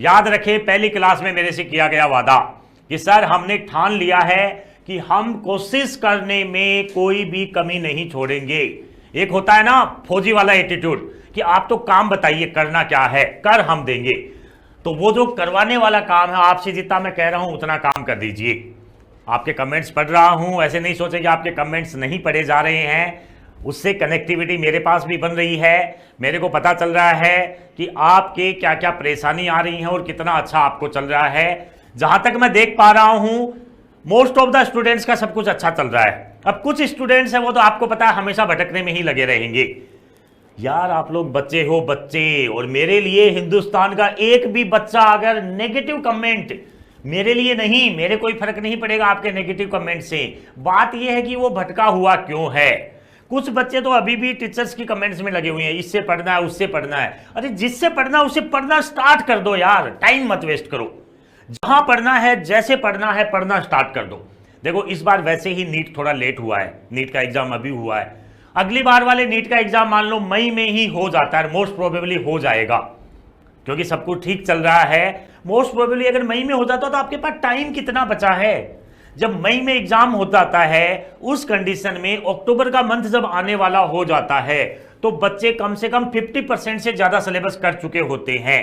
याद रखें, पहली क्लास में मेरे से किया गया वादा कि सर हमने ठान लिया है कि हम कोशिश करने में कोई भी कमी नहीं छोड़ेंगे। एक होता है ना फौजी वाला एटीट्यूड कि आप तो काम बताइए करना क्या है, कर हम देंगे। तो वो जो करवाने वाला काम है, आपसे जितना मैं कह रहा हूं उतना काम कर दीजिए। आपके कमेंट्स पढ़ रहा हूं, ऐसे नहीं सोचे कि आपके कमेंट्स नहीं पढ़े जा रहे हैं। उससे कनेक्टिविटी मेरे पास भी बन रही है। मेरे को पता चल रहा है कि आपके क्या क्या परेशानी आ रही है और कितना अच्छा आपको चल रहा है। जहां तक मैं देख पा रहा हूं, मोस्ट ऑफ द स्टूडेंट्स का सब कुछ अच्छा चल रहा है। अब कुछ स्टूडेंट्स हैं वो तो आपको पता है हमेशा भटकने में ही लगे रहेंगे। यार आप लोग बच्चे हो बच्चे, और मेरे लिए हिंदुस्तान का एक भी बच्चा अगर नेगेटिव कमेंट, मेरे लिए नहीं, मेरे कोई फर्क नहीं पड़ेगा आपके नेगेटिव कमेंट से। बात यह है कि वो भटका हुआ क्यों है। कुछ बच्चे तो अभी भी टीचर्स की कमेंट्स में लगे हुए हैं, इससे पढ़ना है उससे पढ़ना है। अरे जिससे पढ़ना है उससे पढ़ना स्टार्ट कर दो यार, टाइम मत वेस्ट करो। जहां पढ़ना है, जैसे पढ़ना है, पढ़ना स्टार्ट कर दो। देखो इस बार वैसे ही नीट थोड़ा लेट हुआ है, नीट का एग्जाम अभी हुआ है। अगली बार वाले नीट का एग्जाम मान लो मई में ही हो जाता है, मोस्ट प्रोबेबली हो जाएगा, क्योंकि सब कुछ ठीक चल रहा है। मोस्ट प्रोबेबली अगर मई में हो जाता तो आपके पास टाइम कितना बचा है। जब मई में एग्जाम हो जाता है, उस कंडीशन में अक्टूबर का मंथ जब आने वाला हो जाता है तो बच्चे कम से कम 50% से ज्यादा सिलेबस कर चुके होते हैं।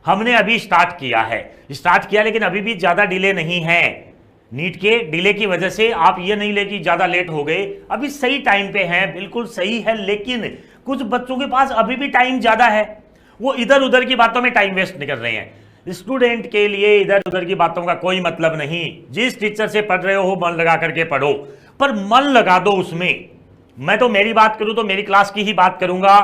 हमने अभी स्टार्ट किया लेकिन अभी भी ज्यादा डिले नहीं है। नीट के डिले की वजह से आप ये नहीं ले कि ज्यादा लेट हो गए, अभी सही टाइम पे हैं, बिल्कुल सही है। लेकिन कुछ बच्चों के पास अभी भी टाइम ज्यादा है, वो इधर उधर की बातों में टाइम वेस्ट नहीं कर रहे हैं। स्टूडेंट के लिए इधर उधर की बातों का कोई मतलब नहीं। जिस टीचर से पढ़ रहे हो मन लगा करके पढ़ो, पर मन लगा दो उसमें। मैं तो मेरी बात करूं तो मेरी क्लास की ही बात करूंगा।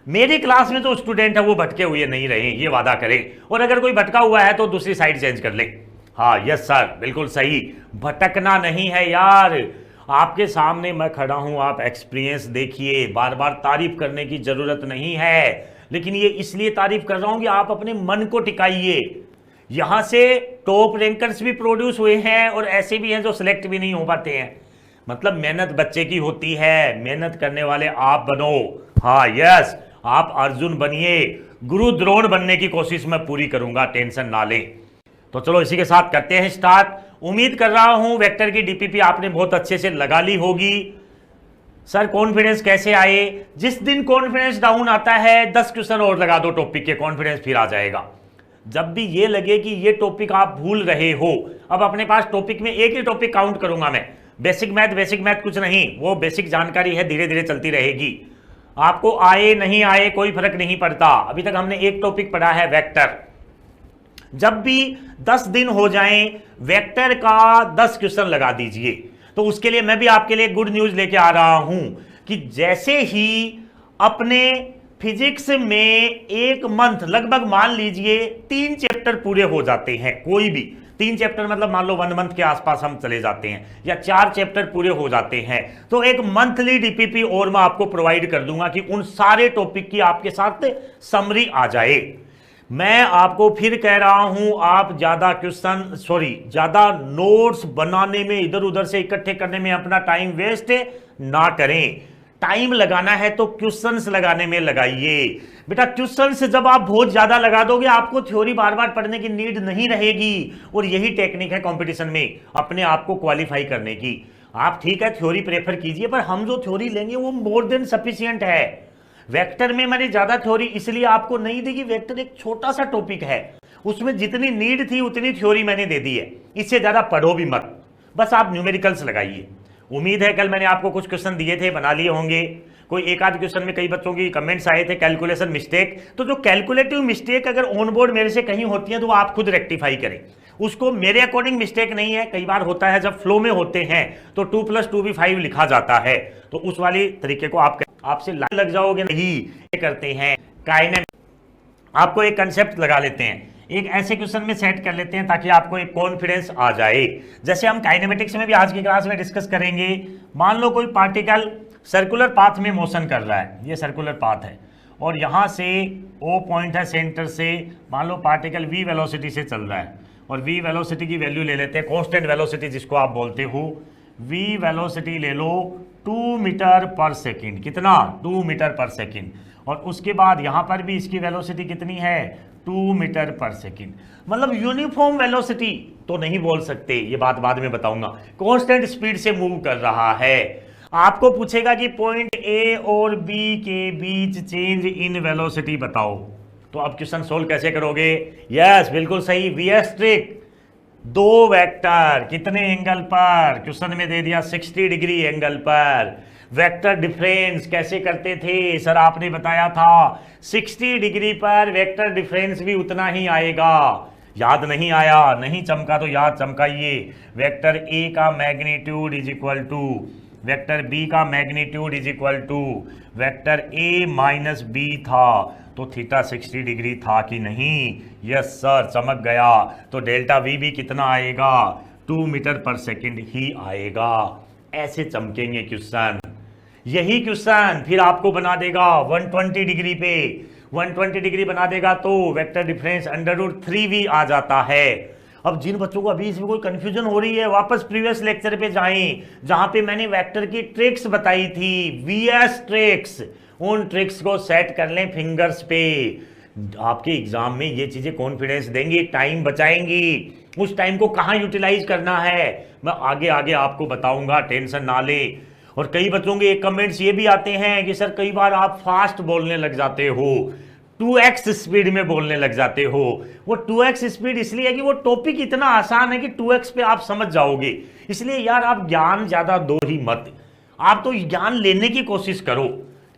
मेरी क्लास में जो स्टूडेंट है वो भटके हुए नहीं रहे, ये वादा करें। और अगर कोई भटका हुआ है तो दूसरी साइड चेंज कर ले। हाँ यस सर, बिल्कुल सही, भटकना नहीं है यार। आपके सामने मैं खड़ा हूं, आप एक्सपीरियंस देखिए। बार बार तारीफ करने की जरूरत नहीं है, लेकिन ये इसलिए तारीफ कर रहा हूं कि आप अपने मन को टिकाइए। यहां से टॉप रैंकर्स भी प्रोड्यूस हुए हैं और ऐसे भी हैं जो सिलेक्ट भी नहीं हो पाते हैं। मतलब मेहनत बच्चे की होती है, मेहनत करने वाले आप बनो। हाँ यस, आप अर्जुन बनिए, गुरु द्रोण बनने की कोशिश मैं पूरी करूंगा, टेंशन ना लें। तो चलो इसी के साथ करते हैं स्टार्ट। उम्मीद कर रहा हूं वेक्टर की डीपीपी आपने बहुत अच्छे से लगा ली होगी। सर कॉन्फिडेंस कैसे आए? जिस दिन कॉन्फिडेंस डाउन आता है 10 क्वेश्चन और लगा दो टॉपिक के, कॉन्फिडेंस फिर आ जाएगा। जब भी ये लगे कि ये टॉपिक आप भूल रहे हो, अब अपने पास टॉपिक में एक ही टॉपिक काउंट करूंगा मैं। बेसिक मैथ कुछ नहीं, वो बेसिक जानकारी है, धीरे धीरे चलती रहेगी। आपको आए नहीं आए कोई फर्क नहीं पड़ता। अभी तक हमने एक टॉपिक पढ़ा है वेक्टर। जब भी 10 दिन हो जाएं, वेक्टर का 10 क्वेश्चन लगा दीजिए। तो उसके लिए मैं भी आपके लिए गुड न्यूज लेके आ रहा हूं कि जैसे ही अपने फिजिक्स में एक मंथ, लगभग मान लीजिए 3 चैप्टर पूरे हो जाते हैं, कोई भी 3 चैप्टर मतलब मान लो 1 मंथ के आसपास हम चले जाते हैं, या 4 चैप्टर पूरे हो जाते हैं, तो एक मंथली डीपीपी और मैं आपको प्रोवाइड कर दूंगा कि उन सारे टॉपिक की आपके साथ समरी आ जाए। मैं आपको फिर कह रहा हूं, आप ज्यादा नोट्स बनाने में, इधर उधर से इकट्ठे करने में अपना टाइम वेस्ट ना करें। टाइम लगाना है तो क्वेश्चंस लगाने में लगाइए। बेटा क्वेश्चंस जब आप बहुत ज्यादा लगा दोगे, आपको थ्योरी बार बार पढ़ने की नीड नहीं रहेगी। और यही टेक्निक है कंपटीशन में अपने आप को क्वालिफाई करने की। आप ठीक है थ्योरी प्रेफर कीजिए, पर हम जो थ्योरी लेंगे वो मोर देन सफिशिएंट है। वेक्टर में मैंने ज्यादा थ्योरी इसलिए आपको नहीं दी कि वेक्टर एक छोटा सा टॉपिक है, उसमें जितनी नीड थी उतनी थ्योरी मैंने दे दी है। इससे ज्यादा पढ़ो भी मत, बस आप न्यूमेरिकल्स लगाइए। उम्मीद है कल मैंने आपको कुछ क्वेश्चन दिए थे, बना लिए होंगे। कोई एक आध क्वेश्चन में कई बच्चों की कमेंट्स आए थे कैलकुलेशन मिस्टेक, तो जो कैलकुलेटिव मिस्टेक अगर ऑन बोर्ड मेरे से कहीं होती है तो वो आप खुद रेक्टिफाई करें। उसको मेरे अकॉर्डिंग मिस्टेक नहीं है, कई बार होता है जब फ्लो में होते हैं तो 2 + 2 भी 5 लिखा जाता है, तो उस वाली तरीके को आपसे लग जाओगे नहीं। करते हैं आपको एक कंसेप्ट लगा लेते हैं, एक ऐसे क्वेश्चन में सेट कर लेते हैं ताकि आपको एक कॉन्फिडेंस आ जाए। जैसे हम काइनेमेटिक्स में भी आज की क्लास में डिस्कस करेंगे। मान लो कोई पार्टिकल सर्कुलर पाथ में मोशन कर रहा है, ये सर्कुलर पाथ है, और यहां से O पॉइंट है सेंटर से, मान लो पार्टिकल v वेलोसिटी से चल रहा है, और v वेलोसिटी की वैल्यू ले लेते हैं, कांस्टेंट वेलोसिटी जिसको आप बोलते हो। v वेलोसिटी ले लो 2 मीटर पर सेकेंड, कितना 2 मीटर पर सेकेंड। और उसके बाद यहां पर भी इसकी वेलोसिटी कितनी है 2 मीटर पर सेकेंड। मतलब यूनिफॉर्म वेलोसिटी तो नहीं बोल सकते, ये बात बाद में बताऊंगा। कांस्टेंट स्पीड से मूव कर रहा है। आपको पूछेगा कि पॉइंट ए और बी के बीच चेंज इन वेलोसिटी बताओ, तो आप क्वेश्चन सोल्व कैसे करोगे? यस, बिल्कुल सही, वी स्ट्रिक। दो वेक्टर कितने एंगल पर? क्वेश्चन में दे दिया 60 डिग्री एंगल पर। वेक्टर डिफरेंस कैसे करते थे सर? आपने बताया था 60 डिग्री पर वेक्टर डिफरेंस भी उतना ही आएगा। याद नहीं आया? नहीं चमका तो याद चमकाइए। वेक्टर ए का magnitude is equal to vector B का magnitude is equal to vector A minus B था, तो थीटा 60 डिग्री था कि नहीं? यस सर, चमक गया। तो डेल्टा वी भी कितना आएगा? 2 मीटर पर सेकेंड ही आएगा। ऐसे चमकेंगे क्वेश्चन। यही क्वेश्चन फिर आपको बना देगा 120 डिग्री पे। 120 डिग्री बना देगा तो वेक्टर डिफरेंस √3v आ जाता है। अब जिन बच्चों को अभी इसमें कोई कंफ्यूजन हो रही है, वापस प्रीवियस लेक्चर पे जाएं, जहां पे मैंने वेक्टर की ट्रिक्स बताई थी, वीएस ट्रिक्स। उन ट्रिक्स को सेट कर लें फिंगर्स पे। आपके एग्जाम में ये चीजें कॉन्फिडेंस देंगी, टाइम बचाएंगी। उस टाइम को कहां यूटिलाइज करना है मैं आगे आगे आपको बताऊंगा, टेंशन ना ले। और कई बच्चों के कमेंट्स ये भी आते हैं कि सर कई बार आप फास्ट बोलने लग जाते हो, 2x स्पीड में बोलने लग जाते हो। वो 2x स्पीड इसलिए है कि वो टॉपिक इतना आसान है कि 2x पे आप समझ जाओगे। इसलिए यार आप ज्ञान ज्यादा दो ही मत, आप तो ज्ञान लेने की कोशिश करो।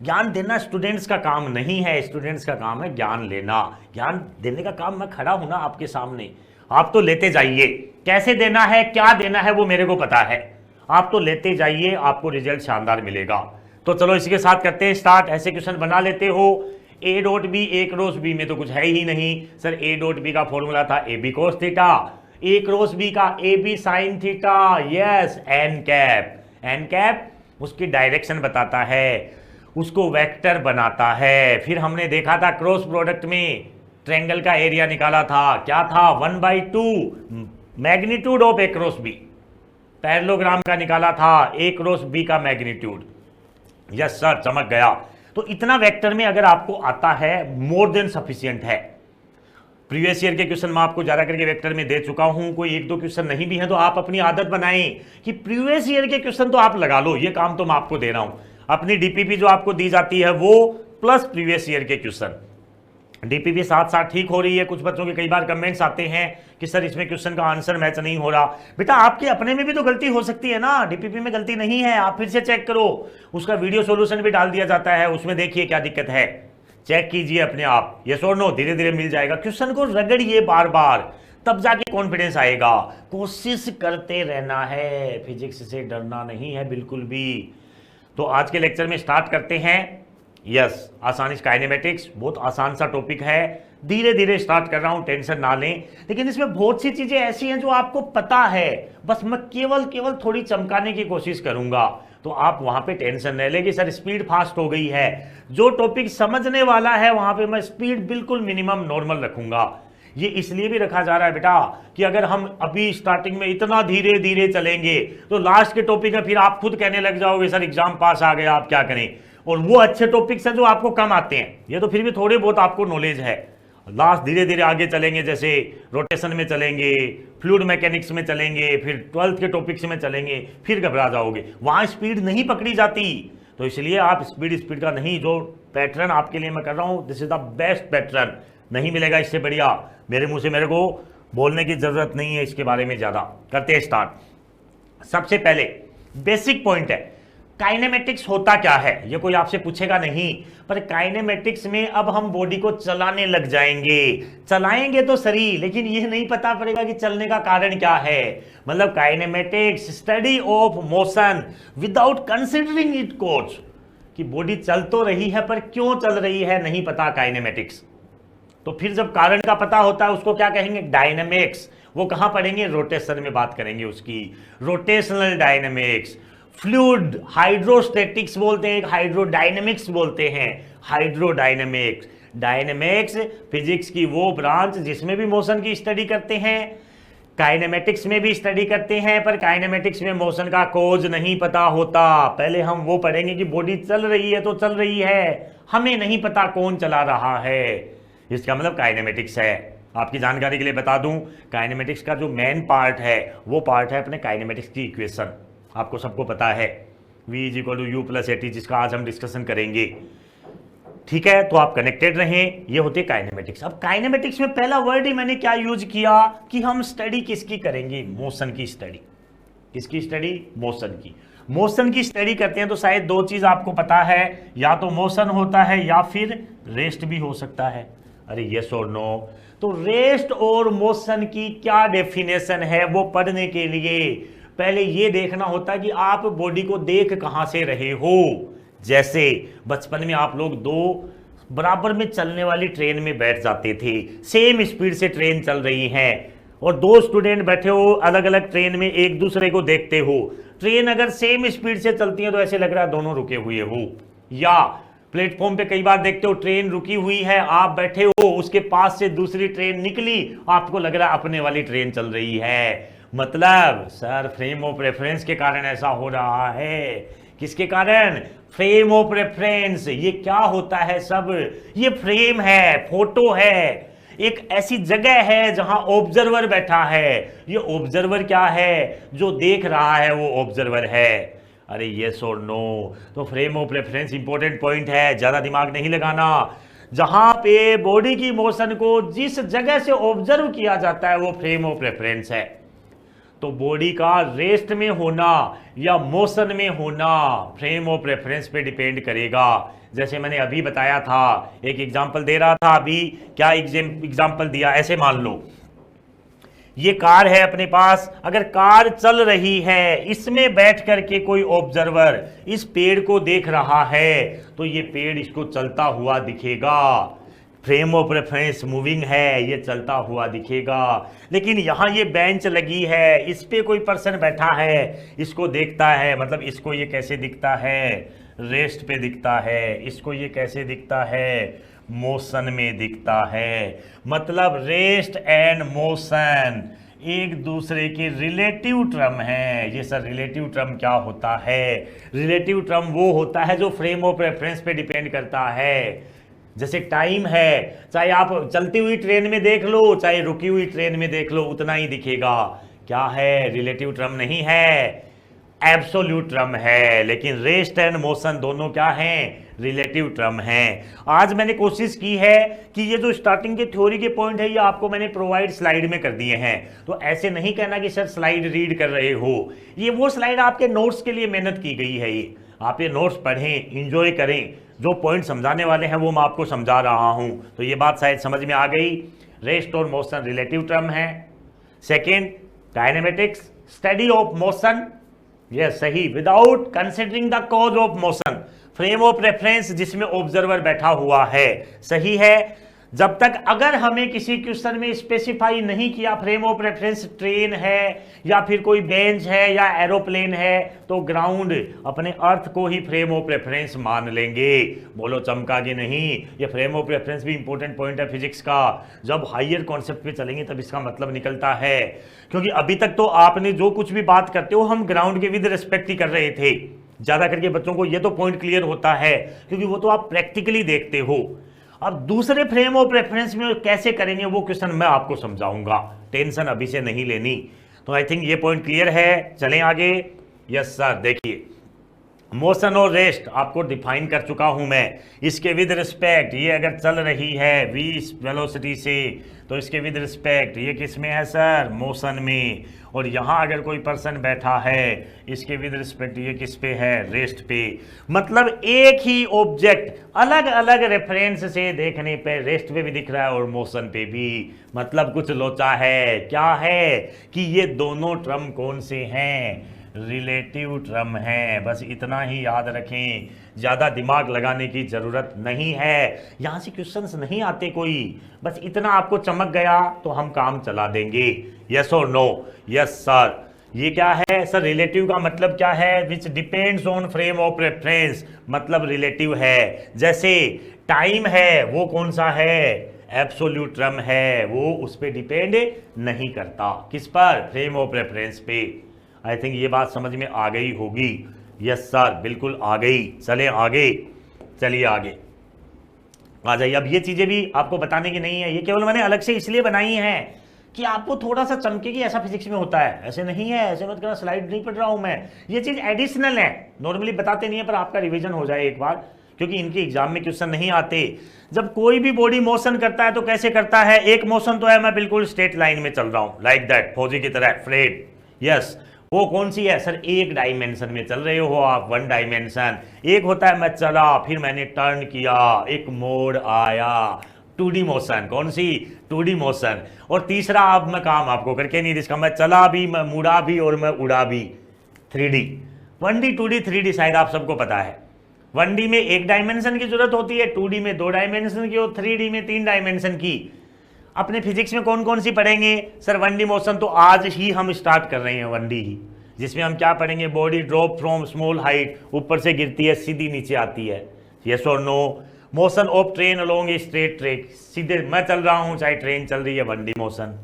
ज्ञान देना स्टूडेंट्स का काम नहीं है, स्टूडेंट्स का काम है ज्ञान लेना। ज्ञान देने का काम मैं खड़ा हूं ना आपके सामने, आप तो लेते जाइए। कैसे देना है, क्या देना है, वो मेरे को पता है। आप तो लेते जाइए, आपको रिजल्ट शानदार मिलेगा। तो चलो इसी के साथ करते हैं स्टार्ट। ऐसे क्वेश्चन बना लेते हो। A dot B, A cross B में तो कुछ है ही नहीं सर। ए डॉट बी का फॉर्मूला था A B cos theta, A cross B का A B sine theta. Yes, N cap. N cap उसकी डायरेक्शन बताता है, उसको वेक्टर बनाता है। फिर हमने देखा था क्रॉस प्रोडक्ट में ट्रायंगल का एरिया निकाला था, क्या था? 1/2 magnitude of A cross B. Parallelogram का निकाला था ए क्रॉस बी का मैग्नीट्यूड। यस सर, चमक गया। तो इतना वेक्टर में अगर आपको आता है, मोर देन सफिशिएंट है। प्रीवियस ईयर के क्वेश्चन मैं आपको ज्यादा करके वेक्टर में दे चुका हूं। कोई एक दो क्वेश्चन नहीं भी है तो आप अपनी आदत बनाएं कि प्रीवियस ईयर के क्वेश्चन तो आप लगा लो। ये काम तो मैं आपको दे रहा हूं। अपनी डीपीपी जो आपको दी जाती है वो प्लस प्रीवियस ईयर के क्वेश्चन, डीपीपी साथ साथ ठीक हो रही है। कुछ बच्चों के कई बार कमेंट्स आते हैं कि सर इसमें क्वेश्चन का आंसर मैच नहीं हो रहा। बेटा आपके अपने में भी तो गलती हो सकती है ना, डीपीपी में गलती नहीं है, आप फिर से चेक करो। उसका वीडियो सॉल्यूशन भी डाल दिया जाता है, उसमें देखिए क्या दिक्कत है, चेक कीजिए अपने आप। ये और नो, धीरे धीरे मिल जाएगा। क्वेश्चन को रगड़िए बार बार, तब जाके कॉन्फिडेंस आएगा। कोशिश करते रहना है, फिजिक्स से डरना नहीं है बिल्कुल भी। तो आज के लेक्चर में स्टार्ट करते हैं। यस, आसानी काइनेमेटिक्स बहुत आसान सा टॉपिक है, धीरे धीरे स्टार्ट कर रहा हूं, टेंशन ना लें। लेकिन इसमें बहुत सी चीजें ऐसी हैं जो आपको पता है, बस मैं केवल थोड़ी चमकाने की कोशिश करूंगा। तो आप वहां पे टेंशन न लें कि सर स्पीड फास्ट हो गई है। जो टॉपिक समझने वाला है वहां पे मैं स्पीड बिल्कुल मिनिमम नॉर्मल रखूंगा। ये इसलिए भी रखा जा रहा है बेटा कि अगर हम अभी स्टार्टिंग में इतना धीरे धीरे चलेंगे तो लास्ट के टॉपिक में फिर आप खुद कहने लग जाओगे सर एग्जाम पास आ गया, आप क्या करें। और वो अच्छे टॉपिक्स हैं जो आपको कम आते हैं, ये तो फिर भी थोड़े बहुत आपको नॉलेज है। लास्ट धीरे धीरे आगे चलेंगे, जैसे रोटेशन में चलेंगे, फ्लूइड मैकेनिक्स में चलेंगे, फिर 12th के टॉपिक्स में चलेंगे, फिर घबरा जाओगे, वहां स्पीड नहीं पकड़ी जाती। तो इसलिए आप स्पीड का नहीं, जो पैटर्न आपके लिए मैं कर रहा हूं this is the best pattern, नहीं मिलेगा इससे बढ़िया। मेरे मुंह से मेरे को बोलने की जरूरत नहीं है इसके बारे में ज्यादा। करते हैं स्टार्ट। सबसे पहले बेसिक पॉइंट है, काइनेमेटिक्स होता क्या है, ये कोई आपसे पूछेगा नहीं, पर काइनेमेटिक्स में अब हम बॉडी को चलाने लग जाएंगे। चलाएंगे तो सही, लेकिन ये नहीं पता पड़ेगा कि चलने का कारण क्या है। मतलब kinematics study of motion without considering it coach, कि बॉडी चल तो रही है पर क्यों चल रही है नहीं पता काइनेमेटिक्स। तो फिर जब कारण का पता होता है उसको क्या कहेंगे? डायनेमिक्स। वो कहां पढ़ेंगे? रोटेशन में बात करेंगे उसकी, रोटेशनल डायनेमिक्स। फ्लूइड हाइड्रोस्टैटिक्स बोलते हैं, हाइड्रोडायनेमिक्स बोलते हैं। हाइड्रोडायनेमिक्स, डायनेमिक्स फिजिक्स की वो ब्रांच जिसमें भी मोशन की स्टडी करते हैं, काइनेमेटिक्स में भी स्टडी करते हैं, पर काइनेमेटिक्स में मोशन का कोज नहीं पता होता। पहले हम वो पढ़ेंगे कि बॉडी चल रही है तो चल रही है, हमें नहीं पता कौन चला रहा है। इसका मतलब काइनेमेटिक्स है। आपकी जानकारी के लिए बता दूं, काइनेमेटिक्स का जो मेन पार्ट है वो पार्ट है अपने काइनेमेटिक्स की इक्वेशन, आपको सबको पता है v = u+at, जिसका आज हम डिस्कशन करेंगे। ठीक है, तो आप कनेक्टेड रहें, ये होती है काइनेमेटिक्स। अब काइनेमेटिक्स में पहला वर्ड ही मैंने क्या यूज किया कि हम स्टडी किसकी करेंगे, मोशन की स्टडी। किसकी स्टडी? मोशन की। मोशन की स्टडी करते हैं तो शायद दो चीज आपको पता है, या तो मोशन होता है या फिर रेस्ट भी हो सकता है। अरे यस और नो? तो रेस्ट और मोशन की क्या डेफिनेशन है वो पढ़ने के लिए पहले ये देखना होता है कि आप बॉडी को देख कहां से रहे हो। जैसे बचपन में आप लोग दो बराबर में चलने वाली ट्रेन में बैठ जाते थे, सेम स्पीड से ट्रेन चल रही है और दो स्टूडेंट बैठे हो अलग अलग ट्रेन में, एक दूसरे को देखते हो। ट्रेन अगर सेम स्पीड से चलती है तो ऐसे लग रहा है दोनों रुके हुए हो। या प्लेटफॉर्म पे कई बार देखते हो ट्रेन रुकी हुई है, आप बैठे हो, उसके पास से दूसरी ट्रेन निकली, आपको लग रहा है अपने वाली ट्रेन चल रही है। मतलब सर फ्रेम ऑफ रेफरेंस के कारण ऐसा हो रहा है। किसके कारण? Frame of reference. ये क्या होता है सब? ये फ्रेम है, फोटो है, एक ऐसी जगह है जहां ऑब्जर्वर बैठा है। ये ऑब्जर्वर क्या है? जो देख रहा है वो ऑब्जर्वर है। अरे यस और नो? तो frame of reference important point है, ज्यादा दिमाग नहीं लगाना। जहां पे बॉडी की मोशन को जिस जगह से ऑब्जर्व किया जाता है वो फ्रेम ऑफ रेफरेंस है। तो बॉडी का रेस्ट में होना या मोशन में होना फ्रेम ऑफ रेफरेंस पे डिपेंड करेगा। जैसे मैंने अभी बताया था, एक एग्जांपल दे रहा था अभी, क्या एग्जांपल दिया, ऐसे मान लो ये कार है अपने पास, अगर कार चल रही है, इसमें बैठ करके कोई ऑब्जर्वर इस पेड़ को देख रहा है तो ये पेड़ इसको चलता हुआ दिखेगा। फ्रेम ऑफ रेफरेंस मूविंग है, ये चलता हुआ दिखेगा। लेकिन यहाँ ये बेंच लगी है, इस पे कोई पर्सन बैठा है, इसको देखता है, मतलब इसको ये कैसे दिखता है? रेस्ट पे दिखता है। इसको ये कैसे दिखता है? मोशन में दिखता है। मतलब रेस्ट एंड मोशन एक दूसरे के रिलेटिव टर्म है। ये सर रिलेटिव टर्म क्या होता है? रिलेटिव टर्म वो होता है जो फ्रेम ऑफ रेफरेंस पे डिपेंड करता है। जैसे टाइम है, चाहे आप चलती हुई ट्रेन में देख लो चाहे रुकी हुई ट्रेन में देख लो, उतना ही दिखेगा। क्या है? रिलेटिव टर्म नहीं है, एब्सोल्यूट टर्म है। लेकिन रेस्ट एंड मोशन दोनों क्या हैं? रिलेटिव टर्म हैं। आज मैंने कोशिश की है कि ये जो स्टार्टिंग के थ्योरी के पॉइंट है ये आपको मैंने प्रोवाइड स्लाइड में कर दिए हैं। तो ऐसे नहीं कहना कि सर स्लाइड रीड कर रहे हो, ये वो स्लाइड आपके नोट्स के लिए मेहनत की गई है। ये आप ये नोट्स पढ़ें, इंजॉय करें, जो पॉइंट समझाने वाले हैं वो मैं आपको समझा रहा हूं। तो ये बात शायद समझ में आ गई। रेस्ट और मोशन रिलेटिव टर्म है। Second, kinematics study of motion, ये सही, without considering the cause of motion. Frame of reference जिसमें ऑब्जर्वर बैठा हुआ है, सही है। जब तक अगर हमें किसी क्वेश्चन में स्पेसिफाई नहीं किया फ्रेम ऑफ रेफरेंस ट्रेन है या फिर कोई बेंच है या एरोप्लेन है, तो ग्राउंड अपने अर्थ को ही फ्रेम ऑफ रेफरेंस मान लेंगे। बोलो चमका कि नहीं? ये फ्रेम ऑफ रेफरेंस भी इंपॉर्टेंट पॉइंट है फिजिक्स का। जब हायर कॉन्सेप्ट पे चलेंगे तब इसका मतलब निकलता है। क्योंकि अभी तक तो आपने जो कुछ भी बात करते हो हम ग्राउंड के विद रिस्पेक्ट ही कर रहे थे। ज्यादा करके बच्चों को ये तो पॉइंट क्लियर होता है क्योंकि वो तो आप प्रैक्टिकली देखते हो। अब दूसरे फ्रेम ऑफ रेफरेंस में कैसे करेंगे वो क्वेश्चन मैं आपको समझाऊंगा, टेंशन अभी से नहीं लेनी। तो आई थिंक ये पॉइंट क्लियर है। चलें आगे। यस सर, देखिए मोशन और रेस्ट आपको डिफाइन कर चुका हूं मैं। इसके विद रिस्पेक्ट, ये अगर चल रही है v वेलोसिटी से तो इसके विद रिस्पेक्ट ये किस में है सर? मोशन में। और यहाँ अगर कोई पर्सन बैठा है इसके विद रिस्पेक्ट ये किस पे है? रेस्ट पे। मतलब एक ही ऑब्जेक्ट अलग अलग रेफरेंस से देखने पे रेस्ट पे भी दिख रहा है और मोशन पे भी। मतलब कुछ लोचा है। क्या है कि ये दोनों टर्म कौन से हैं? रिलेटिव टर्म है। बस इतना ही याद रखें, ज़्यादा दिमाग लगाने की ज़रूरत नहीं है। यहाँ से क्वेश्चंस नहीं आते कोई, बस इतना आपको चमक गया तो हम काम चला देंगे। यस और नो? Yes sir. ये क्या है सर? रिलेटिव का मतलब क्या है? Which depends on frame of reference, मतलब रिलेटिव है। जैसे टाइम है वो कौन सा है? एब्सोल्यूट टर्म है, वो उस पर डिपेंड नहीं करता। किस पर? फ्रेम ऑफ रेफरेंस पे। आई थिंक ये बात समझ में आ गई होगी। यस सर, बिल्कुल आ गई। चले आगे, चलिए आगे। आ जाइए। अब ये चीजें भी आपको बताने की नहीं है, ये केवल मैंने अलग से इसलिए बनाई है कि आपको थोड़ा सा चमके कि ऐसा फिजिक्स में होता है, ऐसे नहीं है, ऐसे मत करना, स्लाइड नहीं पढ़ रहा हूं मैं, ये चीज एडिशनल है, नॉर्मली बताते नहीं है, पर आपका रिवीजन हो जाए एक बार, क्योंकि इनके एग्जाम में क्वेश्चन नहीं आते। जब कोई भी बॉडी मोशन करता है तो कैसे करता है, एक मोशन तो है मैं बिल्कुल स्ट्रेट लाइन में चल रहा हूं, लाइक दैट, फौजी की तरह फ्लेट, यस। वो कौन सी है सर, एक डायमेंशन में चल रहे हो आप, वन डायमेंशन। एक होता है मैं चला, फिर मैंने टर्न किया, एक मोड़ आया, 2D मोशन, कौन सी 2D मोशन। और तीसरा अब मैं काम आपको करके नहीं दिखा, मैं चला भी, मैं मुड़ा भी और मैं उड़ा भी, 3D। 1D 2D 3D शायद आप सबको पता है। 1D में एक डायमेंशन की जरूरत होती है, 2D में 2 डायमेंशन की और 3D में 3 डायमेंशन की। अपने फिजिक्स में कौन कौन सी पढ़ेंगे सर, 1D मोशन तो आज ही हम स्टार्ट कर रहे हैं 1D ही, जिसमें हम क्या पढ़ेंगे, body drop from small height, ऊपर से गिरती है सीधी नीचे आती है, यस और no. Motion of train along a straight track, सीधे मैं चल रहा हूं चाहे ट्रेन चल रही है, 1D मोशन।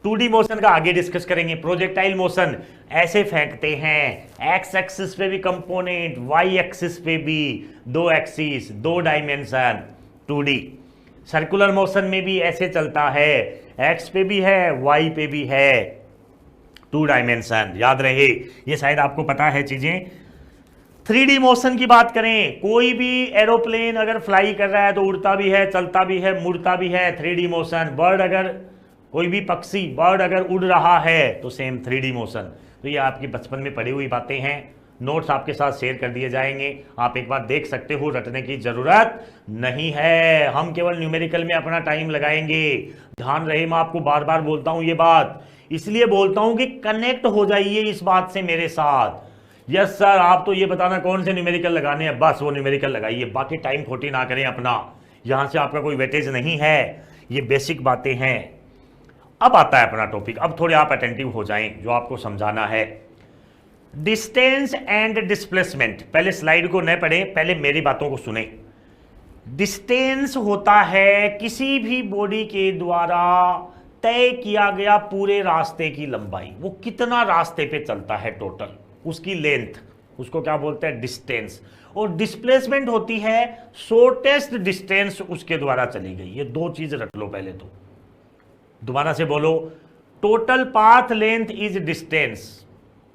2D मोशन का आगे डिस्कस करेंगे, प्रोजेक्टाइल मोशन, ऐसे फेंकते हैं, एक्स एक्सिस पे भी कंपोनेंट, वाई एक्सिस पे भी, 2 axis 2 dimension 2D। Circular motion में भी ऐसे चलता है, एक्स पे भी है वाई पे भी है, 2 डायमेंशन, याद रहे, ये शायद आपको पता है चीजें। 3D मोशन की बात करें, कोई भी एरोप्लेन अगर फ्लाई कर रहा है तो उड़ता भी है, चलता भी है, मुड़ता भी है, 3D मोशन। बर्ड अगर, कोई भी पक्षी बर्ड अगर उड़ रहा है तो सेम 3D मोशन। तो ये आपकी बचपन में पढ़ी हुई बातें हैं, नोट्स आपके साथ शेयर कर दिए जाएंगे, आप एक बार देख सकते हो, रटने की जरूरत नहीं है, हम केवल न्यूमेरिकल में अपना टाइम लगाएंगे। ध्यान रहे, मैं आपको बार बार बोलता हूं ये बात, इसलिए बोलता हूं कि कनेक्ट हो जाइए इस बात से मेरे साथ। यस सर, आप तो ये बताना कौन से न्यूमेरिकल लगाने हैं, बस वो न्यूमेरिकल लगाइए, बाकी टाइम खोटी ना करें अपना, यहां से आपका कोई वेटेज नहीं है, ये बेसिक बातें हैं। अब आता है अपना टॉपिक, अब थोड़े आप अटेंटिव हो जाएं जो आपको समझाना है। डिस्टेंस एंड डिस्प्लेसमेंट, पहले स्लाइड को न पढ़ें, पहले मेरी बातों को सुने। डिस्टेंस होता है किसी भी बॉडी के द्वारा तय किया गया पूरे रास्ते की लंबाई, वो कितना रास्ते पे चलता है टोटल, उसकी लेंथ, उसको क्या बोलते हैं, डिस्टेंस। और डिस्प्लेसमेंट होती है शॉर्टेस्ट डिस्टेंस उसके द्वारा चली गई। ये 2 चीज रख लो पहले तो, दोबारा से बोलो, total path length is distance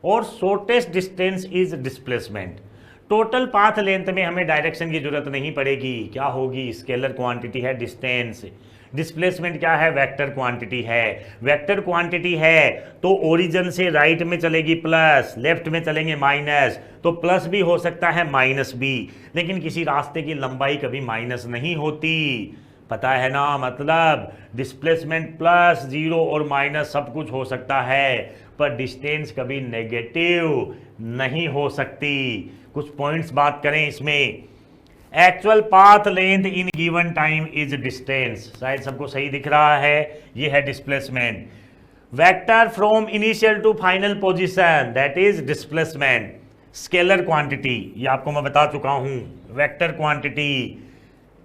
और shortest distance is displacement. Total path length में हमें डायरेक्शन की जरूरत नहीं पड़ेगी, क्या होगी, स्केलर क्वांटिटी है डिस्टेंस। डिस्प्लेसमेंट क्या है, वेक्टर क्वांटिटी है। वेक्टर क्वांटिटी है तो ओरिजिन से राइट में चलेगी प्लस, लेफ्ट में चलेंगे माइनस, तो प्लस भी हो सकता है माइनस भी, लेकिन किसी रास्ते की लंबाई कभी माइनस नहीं होती, पता है ना, मतलब डिस्प्लेसमेंट प्लस, जीरो और माइनस सब कुछ हो सकता है, पर डिस्टेंस कभी नेगेटिव नहीं हो सकती। कुछ पॉइंट्स बात करें इसमें, actual path length in given time is distance, शायद सबको सही दिख रहा है, ये है displacement. Vector from initial to final position, that is displacement. Scalar quantity, ये आपको मैं बता चुका हूं, vector quantity.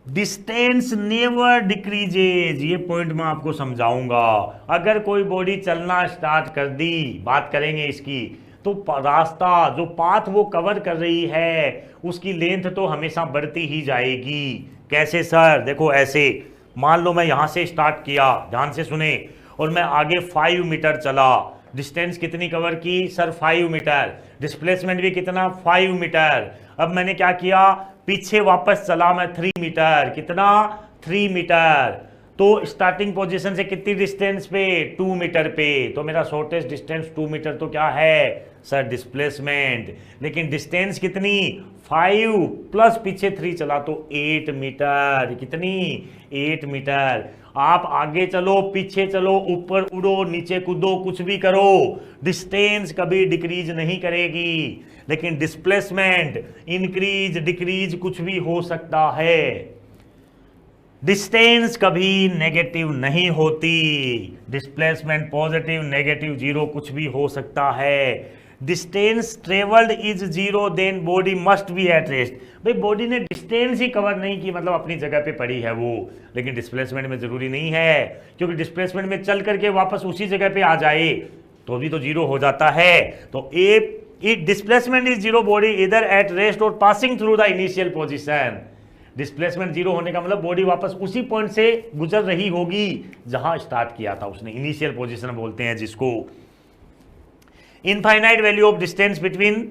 Distance never decreases, ये पॉइंट मैं आपको समझाऊंगा। अगर कोई बॉडी चलना स्टार्ट कर दी, बात करेंगे इसकी, तो रास्ता जो पाथ वो कवर कर रही है उसकी लेंथ तो हमेशा बढ़ती ही जाएगी। कैसे सर, देखो ऐसे, मान लो मैं यहां से स्टार्ट किया, ध्यान से सुने, और मैं आगे 5 मीटर चला, डिस्टेंस कितनी कवर की सर, 5 मीटर, डिस्प्लेसमेंट भी कितना, 5 मीटर। अब मैंने क्या किया, पीछे वापस चला मैं 3 मीटर, कितना, 3 मीटर, तो स्टार्टिंग पोजीशन से कितनी डिस्टेंस पे, 2 मीटर पे, तो मेरा शॉर्टेस्ट डिस्टेंस 2 मीटर, तो क्या है सर, डिस्प्लेसमेंट। लेकिन डिस्टेंस कितनी, 5 प्लस पीछे 3 चला तो 8 मीटर, कितनी, 8 मीटर। आप आगे चलो, पीछे चलो, ऊपर उड़ो, नीचे कूदो, कुछ भी करो, डिस्टेंस कभी डिक्रीज नहीं करेगी, लेकिन डिस्प्लेसमेंट इंक्रीज डिक्रीज कुछ भी हो सकता है। डिस्टेंस कभी नेगेटिव नहीं होती, डिस्प्लेसमेंट पॉजिटिव, नेगेटिव, जीरो कुछ भी हो सकता है। Distance travelled is zero, then body must be at rest. भाई बॉडी ने डिस्टेंस ही कवर नहीं की, मतलब अपनी जगह पे पड़ी है वो, लेकिन डिस्प्लेसमेंट में जरूरी नहीं है, क्योंकि डिस्प्लेसमेंट में चल करके वापस उसी जगह पे आ जाए तो भी तो जीरो हो जाता है। तो ए डिस्प्लेसमेंट इज जीरो, बॉडी इधर एट रेस्ट और passing through the initial position. Displacement zero होने का मतलब बॉडी वापस उसी पॉइंट से गुजर रही होगी जहां स्टार्ट किया था उसने, इनिशियल पोजीशन बोलते हैं जिसको। Infinite value of distance between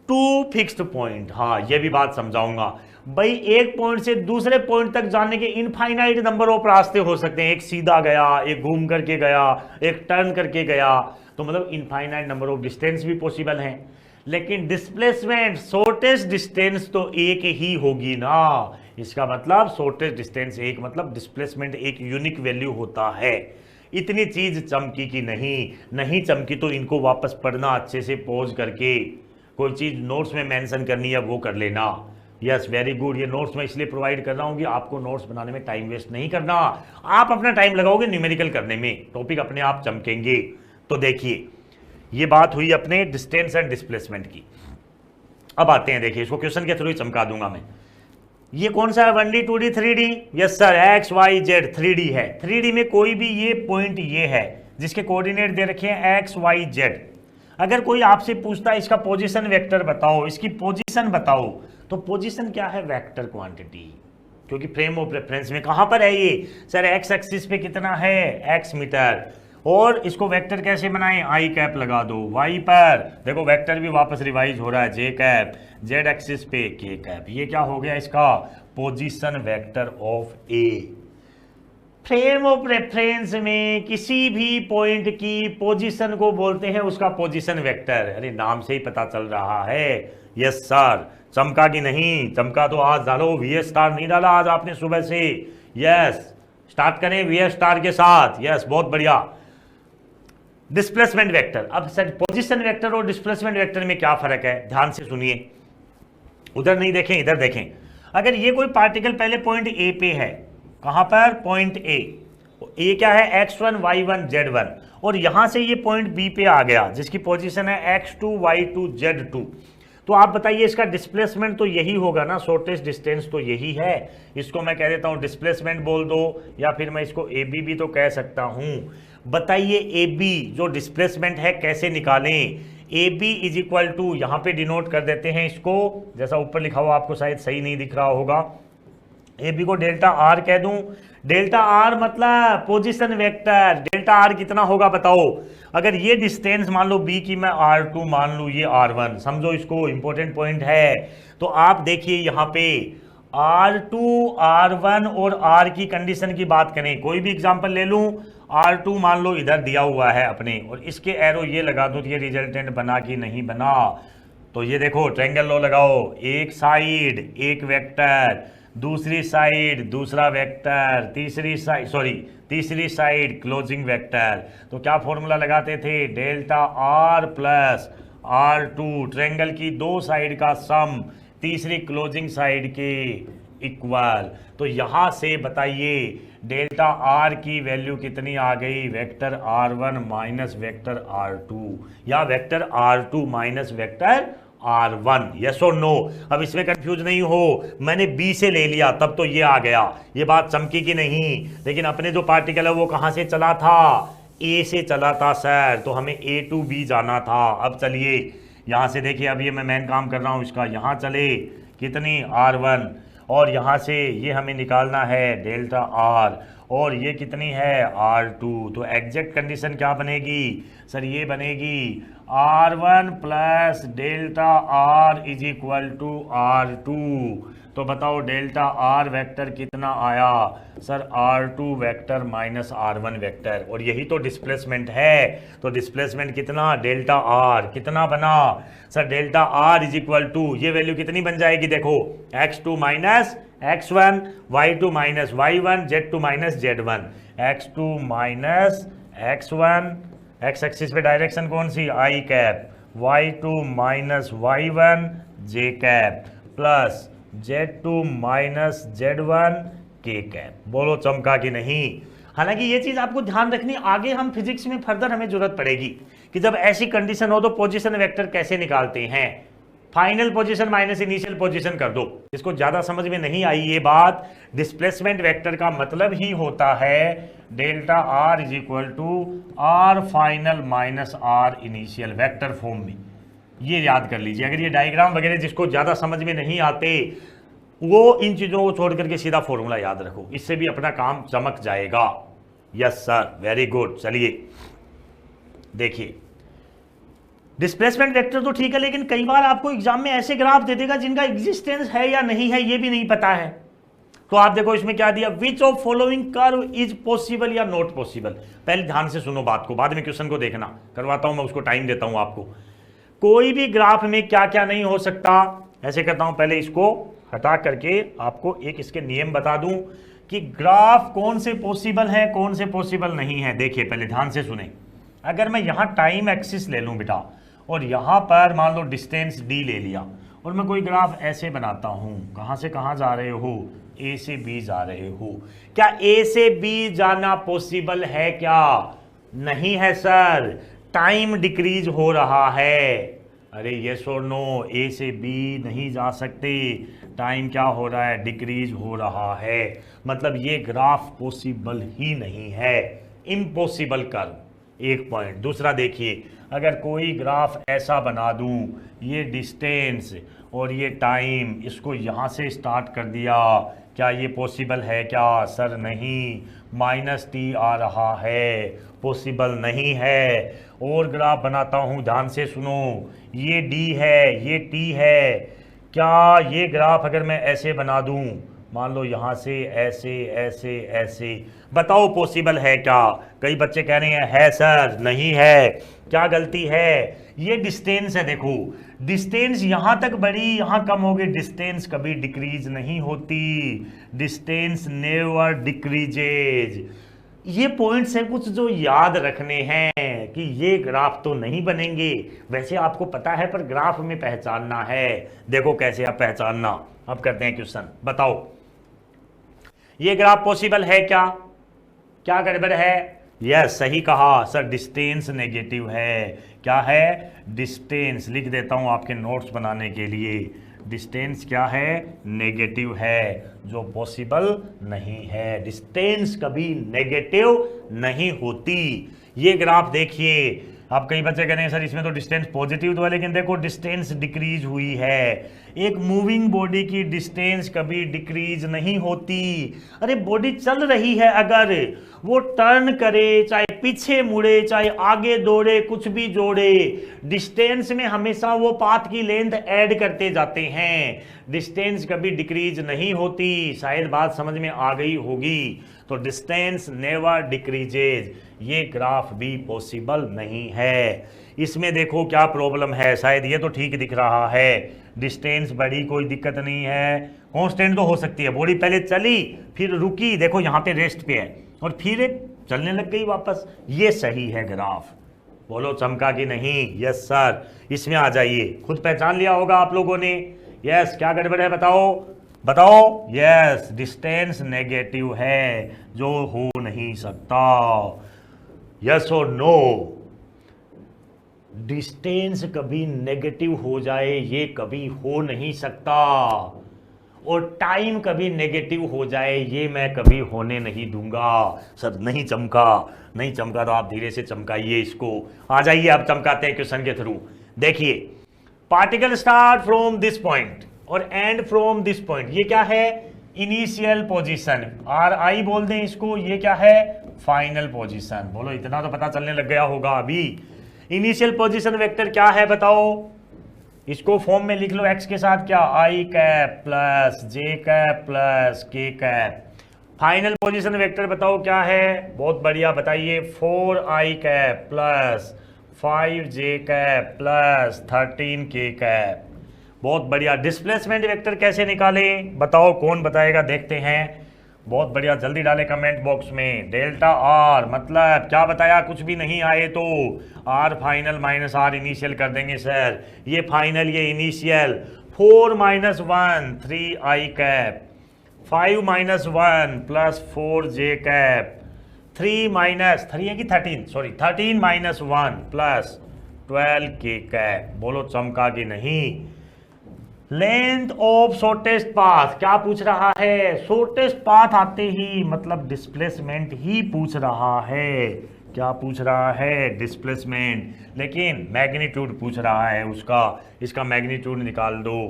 two fixed point, हाँ ये भी बात समझाऊंगा भाई। एक पॉइंट से दूसरे पॉइंट तक जाने के इनफाइनाइट नंबर ऑफ रास्ते हो सकते हैं, एक सीधा गया, एक घूम करके गया, एक टर्न करके गया, तो मतलब इनफाइनाइट नंबर ऑफ डिस्टेंस भी पॉसिबल हैं। लेकिन डिस्प्लेसमेंट शॉर्टेस्ट डिस्टेंस तो एक ही होगी ना, इसका मतलब शॉर्टेस्ट डिस्टेंस एक, मतलब डिस्प्लेसमेंट एक यूनिक वैल्यू होता है। इतनी चीज चमकी कि नहीं चमकी तो इनको वापस पढ़ना अच्छे से पॉज करके, कोई चीज नोट्स में मेंशन करनी है वो कर लेना। यस वेरी गुड, ये नोट्स मैं इसलिए प्रोवाइड कर रहा हूं कि आपको नोट्स बनाने में टाइम वेस्ट नहीं करना, आप अपना टाइम लगाओगे न्यूमेरिकल करने में, टॉपिक अपने आप चमकेंगे। तो देखिए ये बात हुई अपने डिस्टेंस एंड डिस्प्लेसमेंट की। अब आते हैं, देखिए इसको क्वेश्चन के थ्रू ही चमका दूंगा मैं। ये कौन सा है 1D 2D 3D? Yes sir, X Y Z 3D है। 3D में कोई भी ये पॉइंट ये है जिसके कोऑर्डिनेट दे रखे हैं एक्स वाई जेड। अगर कोई आपसे पूछता है इसका पोजीशन वेक्टर बताओ, इसकी पोजीशन बताओ, तो पोजीशन क्या है? वेक्टर क्वांटिटी, क्योंकि फ्रेम ऑफ रेफरेंस में कहां पर है ये? सर एक्स एक्सिस पे कितना है? X metre. और इसको वेक्टर कैसे बनाएं? आई कैप लगा दो। वाई पर देखो वेक्टर भी वापस रिवाइज हो रहा है, जे कैप। जेड एक्सिस पे के कैप। ये क्या हो गया इसका? Position vector of A. Frame of reference में किसी भी पॉइंट की पोजीशन को बोलते हैं उसका पोजीशन वेक्टर। अरे नाम से ही पता चल रहा है। यस सर, चमका कि नहीं? चमका तो आज डालो। वीएस स्टार नहीं डाला आज आपने सुबह से? यस, स्टार्ट करें वीएस स्टार के साथ। यस बहुत बढ़िया। Displacement vector. अब सर पोजीशन वेक्टर और डिस्प्लेसमेंट वेक्टर में क्या फर्क है? ध्यान से सुनिए, उधर नहीं देखें इधर देखें। अगर ये कोई पार्टिकल पहले पॉइंट ए पे है, कहां पर? पॉइंट ए क्या है? x1 y1 z1, और यहां से ये पॉइंट बी पे आ गया जिसकी पोजीशन है x2 y2 z2, तो आप बताइए इसका डिस्प्लेसमेंट तो यही होगा ना, शॉर्टेस्ट डिस्टेंस तो यही है। इसको मैं कह देता हूं डिस्प्लेसमेंट बोल दो, या फिर मैं इसको ए बी भी तो कह सकता हूं। बताइए ए बी जो डिस्प्लेसमेंट है कैसे निकालें? A B is equal to, यहां पे डिनोट कर देते हैं इसको, जैसा ऊपर लिखा हुआ आपको शायद सही नहीं दिख रहा होगा। ए बी को डेल्टा आर कह दूं। डेल्टा आर मतलब पोजीशन वेक्टर। डेल्टा आर कितना होगा बताओ? अगर ये डिस्टेंस मान लो बी की मैं R2 मान लूं, ये R1, समझो इसको, इंपॉर्टेंट पॉइंट है। तो आप देखिए यहां पे R2 R1 और R की कंडीशन की बात करें, कोई भी एग्जांपल ले लूं, R2 मान लो इधर दिया हुआ है अपने, और इसके एरो ये लगा दो, ये रिजल्टेंट बना कि नहीं बना? तो ये देखो ट्रायंगल लॉ लगाओ, एक साइड एक वेक्टर, दूसरी साइड दूसरा वेक्टर, तीसरी साइड क्लोजिंग वेक्टर। तो क्या फॉर्मूला लगाते थे? Delta R plus R2, triangle की दो साइड का सम, तीसरी क्लोजिंग साइड के इक्वल। तो यहां से बताइए डेल्टा आर की वैल्यू कितनी आ गई? Vector R1 minus vector R2, या vector R2 minus vector R1। Yes और नो? अब इसमें कंफ्यूज नहीं हो, मैंने B से ले लिया तब तो ये आ गया। ये बात चमकी की नहीं? लेकिन अपने जो पार्टिकल है वो कहां से चला था? A से चला था सर, तो हमें A to B जाना था। अब चलिए यहां से देखिए, अब ये मैं मेन काम कर रहा हूं इसका, यहां चले कितनी? R1, और यहां से ये हमें निकालना है डेल्टा R, और ये कितनी है? R2। तो एग्जैक्ट कंडीशन क्या बनेगी सर? ये बनेगी R1 plus delta R is equal to R2। तो बताओ डेल्टा R वेक्टर कितना आया sir? R2 vector minus R1 vector, और यही तो डिस्प्लेसमेंट है। तो डिस्प्लेसमेंट कितना? डेल्टा R कितना बना sir? Delta R is equal to, ये वैल्यू कितनी बन जाएगी? देखो x2 minus x1, y2 minus y1, z2 minus z1। x2 minus x1, X axis पे डायरेक्शन कौन सी? I cap. y2 minus y1 J cap, plus z2 minus z1 K cap. बोलो चमका कि नहीं? हालांकि ये चीज आपको ध्यान रखनी, आगे हम फिजिक्स में फर्दर हमें जरूरत पड़ेगी कि जब ऐसी कंडीशन हो तो पोजीशन वेक्टर कैसे निकालते हैं। Final position minus initial position कर दो। जिसको ज्यादा समझ में नहीं आई ये बात, डिस्प्लेसमेंट वेक्टर का मतलब ही होता है delta R is equal to R final minus R initial, vector form में। ये याद कर लीजिए। अगर ये डायग्राम वगैरह जिसको ज्यादा समझ में नहीं आते वो इन चीजों को छोड़ करके सीधा फॉर्मूला याद रखो, इससे भी अपना काम चमक जाएगा। Yes sir, very good. चलिए देखिए, डिस्प्लेसमेंट वेक्टर तो ठीक है, लेकिन कई बार आपको एग्जाम में ऐसे ग्राफ दे देगा जिनका एग्जिस्टेंस है या नहीं है ये भी नहीं पता है। तो आप देखो इसमें क्या दिया, which of following curve is possible या नॉट पॉसिबल। पहले ध्यान से सुनो बात को, बाद में क्वेश्चन को देखना, करवाता हूं मैं, उसको टाइम देता हूं आपको। कोई भी ग्राफ में क्या क्या नहीं हो सकता, ऐसे करता हूं, पहले इसको हटा करके आपको एक इसके नियम बता दूं कि ग्राफ कौन से पॉसिबल है कौन से पॉसिबल नहीं है। देखिए पहले ध्यान से सुने, अगर मैं यहां टाइम एक्सिस ले लूं बेटा, और यहां पर मान लो डिस्टेंस डी ले लिया, और मैं कोई ग्राफ ऐसे बनाता हूं, कहां से कहां जा रहे हो, ए से बी जा रहे हो, क्या ए से बी जाना पॉसिबल है? क्या नहीं है सर, टाइम डिक्रीज हो रहा है। अरे यस और नो, ए से बी नहीं जा सकते, टाइम क्या हो रहा है, डिक्रीज हो रहा है, मतलब ये ग्राफ पॉसिबल ही नहीं है, इम्पॉसिबल कर्व। एक पॉइंट। दूसरा देखिए, अगर कोई ग्राफ ऐसा बना दूं, ये डिस्टेंस और ये टाइम, इसको यहाँ से स्टार्ट कर दिया, क्या ये पॉसिबल है? क्या सर नहीं, -t आ रहा है, पॉसिबल नहीं है। और ग्राफ बनाता हूँ, ध्यान से सुनो, ये d है, ये t है, क्या ये ग्राफ अगर मैं ऐसे बना दूं, मान लो यहाँ से ऐसे ऐसे ऐसे, बताओ पॉसिबल है क्या? कई बच्चे कह रहे हैं है सर, नहीं है। क्या गलती है? ये डिस्टेंस है, देखो डिस्टेंस यहाँ तक बढ़ी, यहाँ कम हो गई, डिस्टेंस कभी डिक्रीज नहीं होती, डिस्टेंस नेवर डिक्रीजेज। ये पॉइंट्स हैं कुछ जो याद रखने हैं कि ये ग्राफ तो नहीं बनेंगे, वैसे आपको पता है पर ग्राफ में पहचानना है। देखो कैसे आप पहचानना। अब करते हैं क्वेश्चन, बताओ ये ग्राफ पॉसिबल है क्या? क्या गड़बड़ है? यस सही कहा सर, डिस्टेंस नेगेटिव है। क्या है? डिस्टेंस। लिख देता हूं आपके नोट्स बनाने के लिए, डिस्टेंस क्या है? नेगेटिव है, जो पॉसिबल नहीं है। डिस्टेंस कभी नेगेटिव नहीं होती। ये ग्राफ देखिए, आप कई बच्चे कह रहे हैं सर इसमें तो डिस्टेंस पॉजिटिव तो है, लेकिन देखो डिस्टेंस डिक्रीज हुई है। एक मूविंग बॉडी की डिस्टेंस कभी डिक्रीज नहीं होती। अरे बॉडी चल रही है, अगर वो टर्न करे, चाहे पीछे मुड़े, चाहे आगे दौड़े, कुछ भी जोड़े, डिस्टेंस में हमेशा वो पाथ की लेंथ ऐड करते जाते हैं, डिस्टेंस कभी डिक्रीज नहीं होती। शायद बात समझ में आ गई होगी। तो डिस्टेंस नेवर डिक्रीजेज, ये ग्राफ भी पॉसिबल नहीं है। इसमें देखो क्या प्रॉब्लम है, शायद ये तो ठीक दिख रहा है, डिस्टेंस बढ़ी, कोई दिक्कत नहीं है, कांस्टेंट तो हो सकती है। बॉडी पहले चली, फिर रुकी, देखो यहाँ पे रेस्ट पे है, और फिर चलने लग गई वापस। ये सही है ग्राफ। बोलो चमका कि नहीं? Yes sir. इसमें आ जाइए, खुद पहचान लिया होगा आप लोगों ने। यस, क्या गड़बड़ है बताओ बताओ? यस, डिस्टेंस नेगेटिव है, जो हो नहीं सकता। यस और नो? डिस्टेंस कभी नेगेटिव हो जाए ये कभी हो नहीं सकता, और टाइम कभी नेगेटिव हो जाए ये मैं कभी होने नहीं दूंगा। सर नहीं चमका, नहीं चमका तो आप धीरे से चमकाइए इसको। आ जाइए, आप चमकाते हैं क्वेश्चन के थ्रू। देखिए, particle start from this point और एंड फ्रॉम दिस पॉइंट। ये क्या है? इनिशियल पोजीशन, RI बोल दें इसको। ये क्या है? Final position. बोलो इतना तो पता चलने लग गया होगा अभी। इनिशियल पोजीशन वेक्टर क्या है बताओ? इसको फॉर्म में लिख लो, x के साथ क्या? I cap plus J cap plus K cap. Final position vector बताओ क्या है? बहुत बढ़िया, बताइए। 4I cap plus 5J cap plus 13K cap. बहुत बढ़िया। डिस्प्लेसमेंट वेक्टर कैसे निकालें बताओ? कौन बताएगा? देखते हैं। बहुत बढ़िया, जल्दी डाले कमेंट बॉक्स में। डेल्टा आर मतलब क्या बताया? कुछ भी नहीं आए तो R final minus R initial कर देंगे सर। ये फाइनल, ये initial. 4 - 1 3I cap, 5 - 1 plus 4J cap, 3 है कि 13, सॉरी 13 - 1 प्लस 12K कैप। बोलो चमका कि नहीं? लेंथ ऑफ शॉर्टेस्ट पाथ क्या पूछ रहा है? शॉर्टेस्ट पाथ आते ही मतलब डिस्प्लेसमेंट ही पूछ रहा है। क्या पूछ रहा है? डिस्प्लेसमेंट, लेकिन मैग्नीट्यूड पूछ रहा है उसका। इसका मैग्नीट्यूड निकाल दो।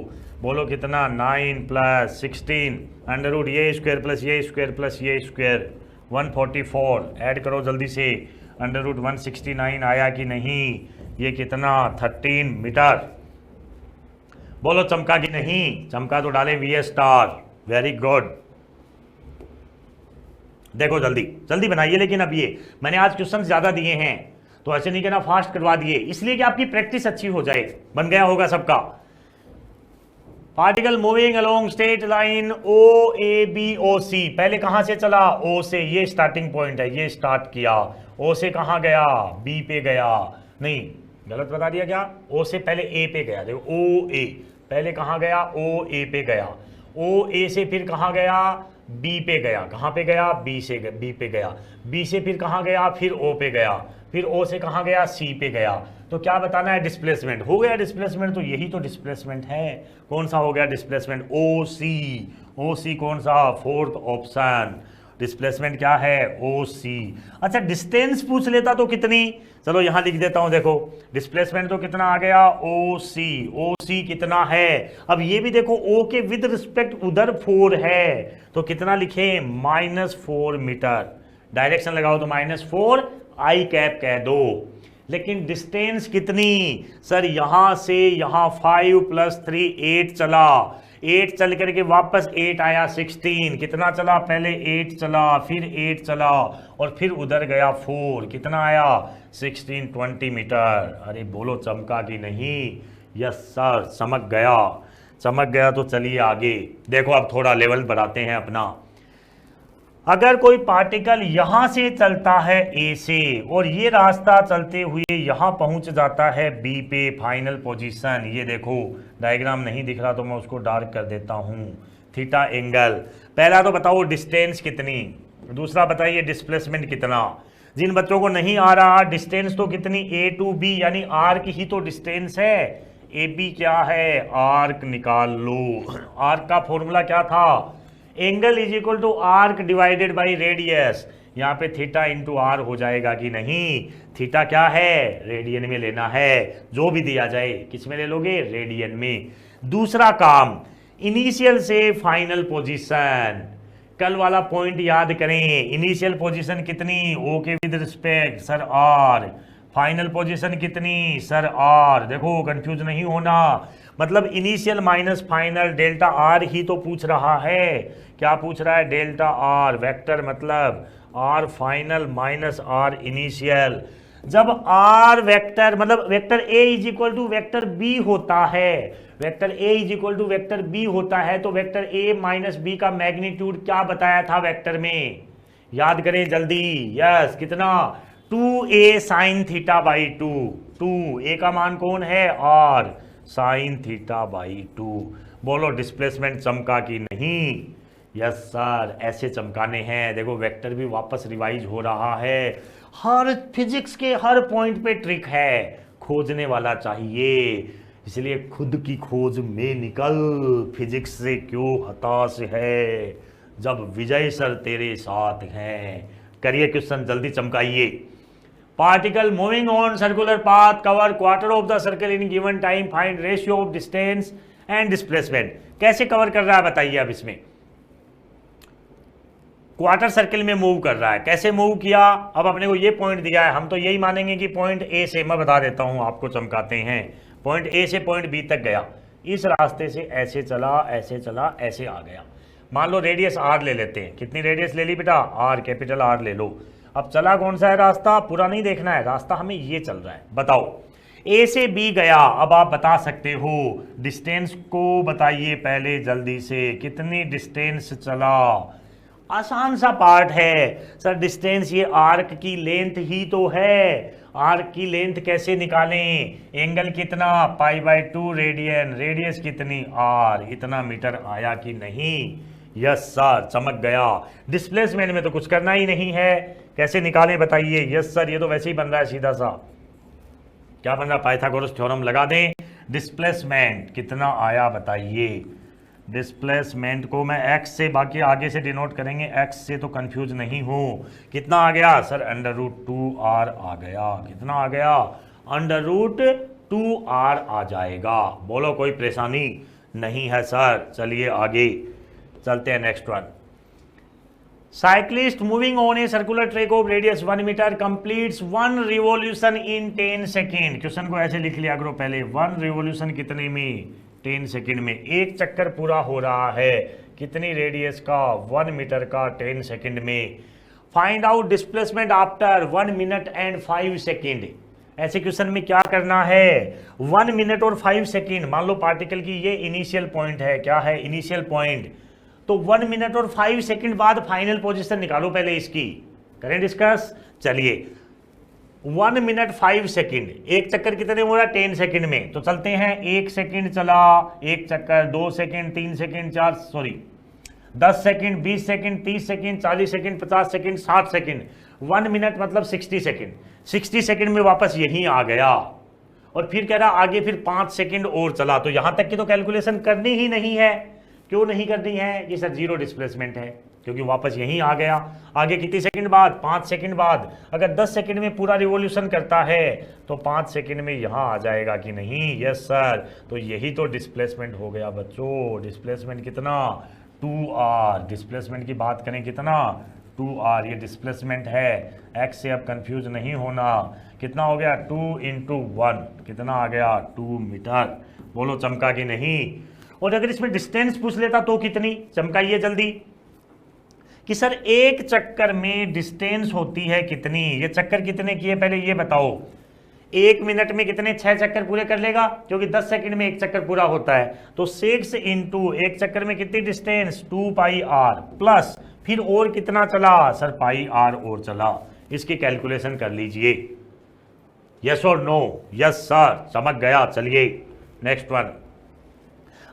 बोलो कितना? 9 + 16 अंडर रूट ये स्क्वायर प्लस ये स्क्वायर प्लस ये स्क्वायर 144। ऐड करो जल्दी से। अंडर रूट 169 आया कि नहीं? ये कितना? 13 मीटर। बोलो चमका कि नहीं? चमका तो डाले VS स्टार। Very good. देखो जल्दी जल्दी बनाइए। लेकिन अब ये मैंने आज क्वेश्चन ज्यादा दिए हैं तो ऐसे नहीं कहना फास्ट करवा दिए, इसलिए कि आपकी प्रैक्टिस अच्छी हो जाए। बन गया होगा सबका? Particle moving along straight line OABOC, पहले कहां से चला? O से। ये स्टार्टिंग पॉइंट है, ये स्टार्ट किया। O से कहां गया? B पे गया। नहीं, गलत बता दिया क्या? O से पहले A पे गया। देखो OA पहले कहां गया? OA पे गया। OA से फिर कहां गया? B पे गया। कहां पे गया? B पे गया। B से फिर कहां गया? फिर O पे गया। फिर O से कहां गया? C पे गया। तो क्या बताना है? डिस्प्लेसमेंट। हो गया डिस्प्लेसमेंट, तो यही तो डिस्प्लेसमेंट है। कौन सा हो गया डिस्प्लेसमेंट? OC। OC कौन सा? Fourth option. डिस्प्लेसमेंट क्या है? OC। अच्छा डिस्टेंस पूछ लेता तो कितनी? चलो यहां लिख देता हूं। देखो डिस्प्लेसमेंट तो कितना आ गया? OC। OC कितना है? अब ये भी देखो O के विद रिस्पेक्ट उधर 4 है, तो कितना लिखे? -4 मीटर। डायरेक्शन लगाओ तो -4 I कैप कह दो। लेकिन डिस्टेंस कितनी? सर यहां से यहां 5 + 3 8 चला। 8 चल करके वापस 8 आया 16। कितना चला? पहले 8 चला, फिर 8 चला और फिर उधर गया 4। कितना आया? 16 20 मीटर। अरे बोलो चमका कि नहीं? यस सर चमक गया। चमक गया तो चलिए आगे देखो। अब थोड़ा लेवल बढ़ाते हैं अपना। अगर कोई पार्टिकल यहां से चलता है A से और ये रास्ता चलते हुए यहां पहुंच जाता है B पे, फाइनल पोजीशन। ये देखो डायग्राम नहीं दिख रहा तो मैं उसको डार्क कर देता हूं। Theta angle. पहला तो बताओ डिस्टेंस कितनी, दूसरा बताइए डिस्प्लेसमेंट कितना। जिन बच्चों को नहीं आ रहा डिस्टेंस तो कितनी? A to B यानी आर्क ही तो डिस्टेंस है। AB क्या है? आर्क निकाल लो। आर्क का फॉर्मूला क्या था? Angle is equal to arc divided by radius. यहाँ पे थीटा इंटू आर हो जाएगा कि नहीं? थीटा क्या है? रेडियन में लेना है। जो भी दिया जाए किस में ले लोगे? रेडियन में। दूसरा काम इनिशियल से फाइनल पोजीशन। कल वाला पॉइंट याद करें। इनिशियल पोजीशन कितनी? O के with respect sir R। Final position कितनी? Sir R। देखो कंफ्यूज नहीं होना। मतलब initial minus final delta R ही तो पूछ रहा है। क्या पूछ रहा है? Delta R। वेक्टर मतलब R final minus R initial. जब R वेक्टर मतलब vector A is equal to vector B होता है, vector A is equal to vector B होता है, तो वेक्टर A माइनस B का मैग्नीट्यूड क्या बताया था वेक्टर में? याद करें जल्दी। यस कितना? 2A sine theta by 2। 2A का मान कौन है? R sine theta by 2। बोलो डिस्प्लेसमेंट चमका कि नहीं? यस सर ऐसे चमकाने हैं। देखो वेक्टर भी वापस रिवाइज हो रहा है। हर फिजिक्स के हर पॉइंट पे ट्रिक है, खोजने वाला चाहिए। इसलिए खुद की खोज में निकल, फिजिक्स से क्यों हताश है, जब विजय सर तेरे साथ हैं। करिए क्वेश्चन जल्दी चमकाइए। Particle moving on circular path cover quarter of the circle in given time, find ratio of distance and displacement. कैसे कवर कर रहा है बताइए। अब इसमें क्वार्टर सर्कल में मूव कर रहा है। कैसे मूव किया? अब अपने को ये पॉइंट दिया है, हम तो यही मानेंगे कि पॉइंट ए से, मैं बता देता हूं आपको चमकाते हैं। पॉइंट ए से पॉइंट बी तक गया, इस रास्ते से ऐसे चला ऐसे चला ऐसे आ गया। मान लो रेडियस आर ले लेते हैं। कितनी रेडियस ले ली बेटा? आर, कैपिटल आर ले लो। अब चला कौन सा है रास्ता? पूरा नहीं देखना है, रास्ता हमें ये चल रहा है। बताओ ए से बी गया। अब आप बता सकते हो डिस्टेंस को बताइए पहले जल्दी से, कितनी डिस्टेंस चला? आसान सा पार्ट है सर। डिस्टेंस ये आर्क की लेंथ ही तो है। आर्क की लेंथ कैसे निकालें? एंगल कितना? π/2 रेडियन। रेडियस कितनी? आर। इतना मीटर आया कि नहीं? यस सर चमक गया। डिस्प्लेसमेंट में तो कुछ करना ही नहीं है, कैसे निकालें बताइए? यस सर ये तो वैसे ही बन रहा है सीधा सा। क्या बन रहा? पाइथागोरस थ्योरम लगा दें। डिस्प्लेसमेंट कितना आया बताइए? डिस्प्लेसमेंट को मैं एक्स से, बाकी आगे से डिनोट करेंगे, एक्स से तो कंफ्यूज नहीं हूं। कितना आ गया सर? √2r आ गया। कितना आ गया? √2r आ जाएगा। बोलो कोई परेशानी नहीं है सर। चलिए आगे चलते हैं, next one. Cyclist moving on a circular track of radius 1 metre completes 1 revolution in 10 second. Question को ऐसे लिख लिया करो पहले, 1 रिवॉल्यूशन कितने में? 10 सेकेंड में। एक चक्कर पूरा हो रहा है कितनी रेडियस का? 1 मीटर का 10 सेकेंड में। Find out displacement after 1 minute and 5 second. ऐसे क्वेश्चन में क्या करना है? 1 मिनट और 5 सेकेंड, मान लो पार्टिकल की ये इनिशियल पॉइंट है। क्या है? Initial point. तो 1 मिनट और 5 सेकेंड बाद फाइनल पोजीशन निकालो पहले इसकी। करें डिस्कस। चलिए 1 मिनट 5 सेकेंड, एक चक्कर कितने हो रहा है? 10 सेकेंड में। तो चलते हैं, 1 सेकेंड चला एक चक्कर, 2 second, 3 second, 10 second, 20 second, 30 second, 40 second, 50 second, 60 second. 1 minute मतलब 60 सेकेंड। 60 सेकेंड में वापस यहीं आ गया और फिर कह रहा आगे फिर 5 सेकेंड और चला। तो यहां तक की तो कैलकुलेशन करनी ही नहीं है। क्यों नहीं करनी है? ये सर जीरो डिस्प्लेसमेंट है, क्योंकि वापस यहीं आ गया। आगे कितनी सेकंड बाद? 5 सेकंड बाद। अगर 10 सेकंड में पूरा रिवॉल्यूशन करता है तो 5 सेकंड में यहां आ जाएगा कि नहीं? Yes sir. तो यही तो डिस्प्लेसमेंट हो गया बच्चों। डिस्प्लेसमेंट कितना? 2r। डिस्प्लेसमेंट की बात करें कितना? 2r। ये डिस्प्लेसमेंट है। x से अब कंफ्यूज नहीं होना। कितना हो गया? 2 × 1। कितना आ गया? 2 मीटर। बोलो चमका कि नहीं? और अगर इसमें डिस्टेंस पूछ लेता तो कितनी? चमकाइए जल्दी कि सर एक चक्कर में डिस्टेंस होती है कितनी? ये चक्कर कितने किए पहले ये बताओ। 1 मिनट में कितने? 6 चक्कर पूरे कर लेगा, क्योंकि 10 सेकंड में एक चक्कर पूरा होता है। तो 6 × एक चक्कर में कितनी डिस्टेंस? 2πr प्लस फिर और कितना चला सर? πr और चला। इसकी कैलकुलेशन कर लीजिए। यस और नो? यस सर, समझ गया। चलिए नेक्स्ट वन।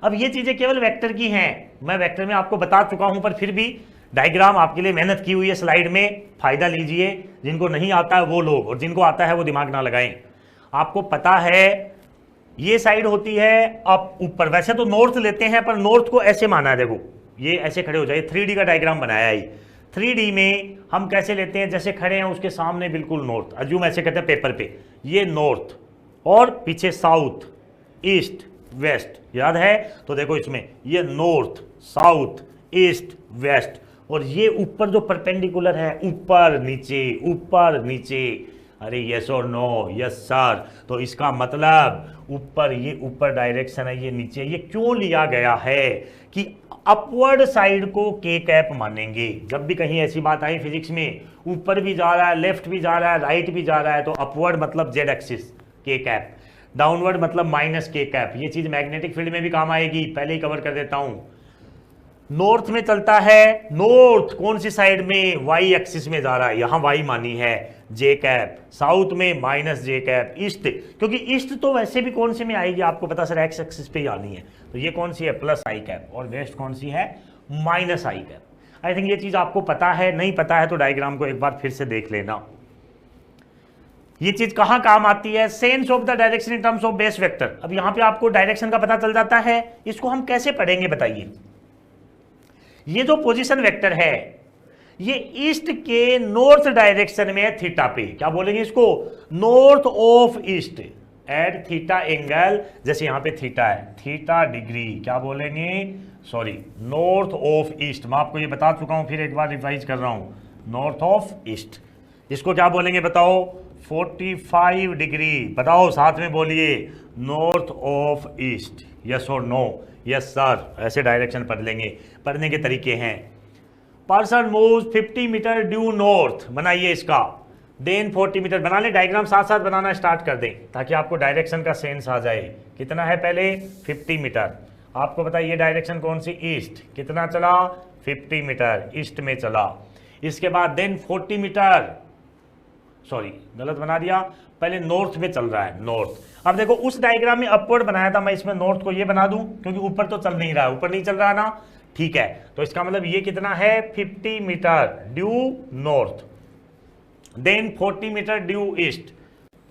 अब ये चीजें केवल वेक्टर की हैं, मैं वेक्टर में आपको बता चुका हूं, पर फिर भी डायग्राम आपके लिए मेहनत की हुई है स्लाइड में, फायदा लीजिए। जिनको नहीं आता है वो लोग, और जिनको आता है वो दिमाग ना लगाएं। आपको पता है ये साइड होती है अब ऊपर, वैसे तो नॉर्थ लेते हैं पर नॉर्थ को ऐसे माना है। देखो ये ऐसे खड़े हो जाए, 3D का डायग्राम बनाया है। 3D में हम कैसे लेते हैं? जैसे खड़े हैं उसके सामने बिल्कुल नॉर्थ, अज्यूम ऐसे करते हैं पेपर पे, ये नॉर्थ और पीछे साउथ, ईस्ट, वेस्ट, याद है? तो देखो इसमें ये नॉर्थ, साउथ, ईस्ट, वेस्ट, और ये ऊपर जो परपेंडिकुलर है, ऊपर नीचे, ऊपर नीचे। अरे यस और नो? Yes sir. तो इसका मतलब ऊपर, ये ऊपर डायरेक्शन है, ये नीचे। ये क्यों लिया गया है कि अपवर्ड साइड को के कैप मानेंगे। जब भी कहीं ऐसी बात आई फिजिक्स में, ऊपर भी जा रहा है, लेफ्ट भी जा रहा है, राइट भी जा रहा है, तो अपवर्ड मतलब जेड एक्सिस के कैप, डाउनवर्ड मतलब माइनस के कैप। ये चीज मैग्नेटिक फील्ड में भी काम आएगी, पहले ही कवर कर देता हूं। नॉर्थ में चलता है, नॉर्थ कौन सी साइड में? वाई एक्सिस में जा रहा है, यहां वाई मानी है, जे कैप। साउथ में माइनस जे कैप। ईस्ट, क्योंकि ईस्ट तो वैसे भी कौन सी में आएगी आपको पता सर, एक्स एक्सिस पे ही आनी है, तो ये कौन सी है? प्लस आई कैप। और वेस्ट कौन सी है? Minus I cap. I think ये चीज आपको पता है। नहीं पता है तो डायग्राम को एक बार फिर से देख लेना। ये चीज कहां काम आती है? Sense of the direction in terms of base vector. अब यहां पे आपको डायरेक्शन का पता चल जाता है। इसको हम कैसे पढ़ेंगे बताइए? ये जो पोजीशन वेक्टर है ये ईस्ट के नॉर्थ डायरेक्शन में है, थीटा पे। क्या बोलेंगे इसको? North of east at theta angle. जैसे यहां पे थीटा है, थीटा डिग्री। क्या बोलेंगे? Sorry, north of east. मैं आपको ये बता चुका हूं, फिर एक बार रिवाइज कर रहा हूं। नॉर्थ ऑफ ईस्ट, इसको क्या बोलेंगे बताओ? 45 डिग्री। बताओ साथ में बोलिए, नॉर्थ ऑफ ईस्ट। यस और नो? Yes sir. ऐसे डायरेक्शन पढ़ लेंगे। पढ़ने के तरीके हैं, person moves 50 metre due north, बनाइए इसका। देन 40 मीटर बना ले। डायग्राम साथ साथ बनाना स्टार्ट कर दें ताकि आपको डायरेक्शन का सेंस आ जाए। कितना है पहले? 50 मीटर। आपको बताइए डायरेक्शन कौन सी? ईस्ट। कितना चला? 50 मीटर ईस्ट में चला। इसके बाद देन 40 मीटर, सॉरी गलत बना दिया, पहले नॉर्थ में चल रहा है, नॉर्थ। अब देखो उस डायग्राम में अपवर्ड बनाया था मैं, इसमें नॉर्थ को ये बना दूं क्योंकि ऊपर तो चल नहीं रहा है, ऊपर नहीं चल रहा ना, ठीक है। तो इसका मतलब ये कितना है? 50 metre due north, then 40 metre due east,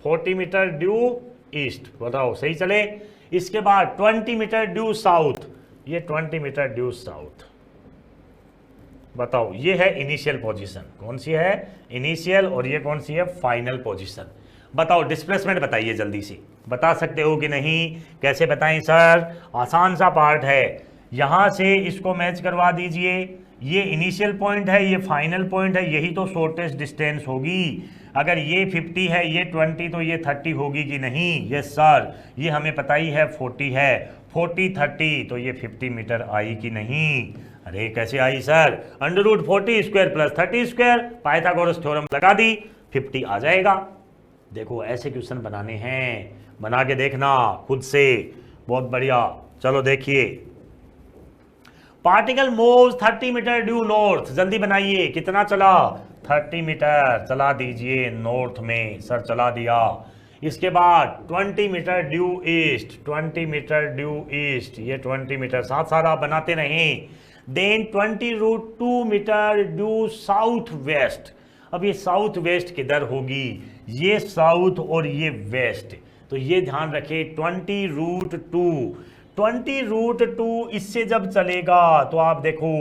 40 metre due east. बताओ सही चले? इसके बाद 20 मीटर ड्यू साउथ, ये 20 मीटर ड्यू साउथ। बताओ ये है इनिशियल पोजीशन, कौन सी है इनिशियल, और ये कौन सी है फाइनल पोजीशन। बताओ डिस्प्लेसमेंट बताइए जल्दी से, बता सकते हो कि नहीं? कैसे बताएं सर? आसान सा पार्ट है, यहां से इसको मैच करवा दीजिए, ये इनिशियल पॉइंट है, ये फाइनल पॉइंट है, यही तो शॉर्टेस्ट डिस्टेंस होगी। अगर ये 50 है, ये 20, तो ये 30 होगी कि नहीं? यस सर, ये हमें पता ही है 40 है, 40 30, तो ये 50 मीटर आई कि नहीं? अरे कैसे आई sir? √40 square plus 30 square, Pythagoras theorem लगा दी, 50 आ जाएगा। देखो ऐसे क्वेश्चन बनाने हैं, बना के देखना खुद से, बहुत बढ़िया। चलो देखिए, particle moves 30 metre due north, जल्दी बनाइए, कितना चला? 30 मीटर चला दीजिए नॉर्थ में, सर चला दिया। इसके बाद 20 metre due east, 20 metre due east, ये 20 मीटर, साथ साथ आप बनाते रहें। Then 20√2 metre due south west. अब ये साउथ वेस्ट किधर होगी? ये साउथ और ये वेस्ट, तो ये ध्यान रखें 20√2, 20√2 इससे जब चलेगा तो आप देखो,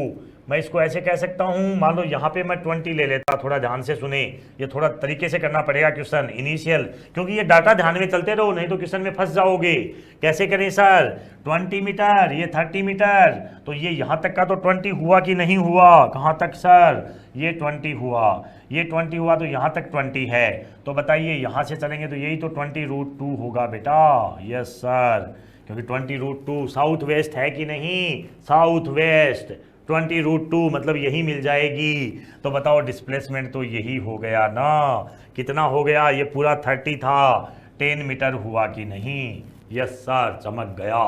मैं इसको ऐसे कह सकता हूं, मान लो यहाँ पे मैं 20 ले लेता, थोड़ा ध्यान से सुने, ये थोड़ा तरीके से करना पड़ेगा क्वेश्चन इनिशियल, क्योंकि ये डाटा ध्यान में चलते रहो, नहीं तो क्वेश्चन में फंस जाओगे। कैसे करें सर? 20 मीटर, ये 30 मीटर, तो ये यहाँ तक का तो 20 हुआ कि नहीं हुआ? कहाँ तक सर? ये 20 हुआ, ये 20 हुआ, तो यहाँ तक 20 है, तो बताइए यहाँ से चलेंगे तो यही तो 20√2 होगा बेटा। यस सर, क्योंकि 20√2 साउथ वेस्ट है कि नहीं? साउथ वेस्ट, 20√2 मतलब यही मिल जाएगी। तो बताओ डिस्प्लेसमेंट तो यही हो गया ना? कितना हो गया? ये पूरा 30 था, 10 मीटर हुआ कि नहीं? यस सर, चमक गया।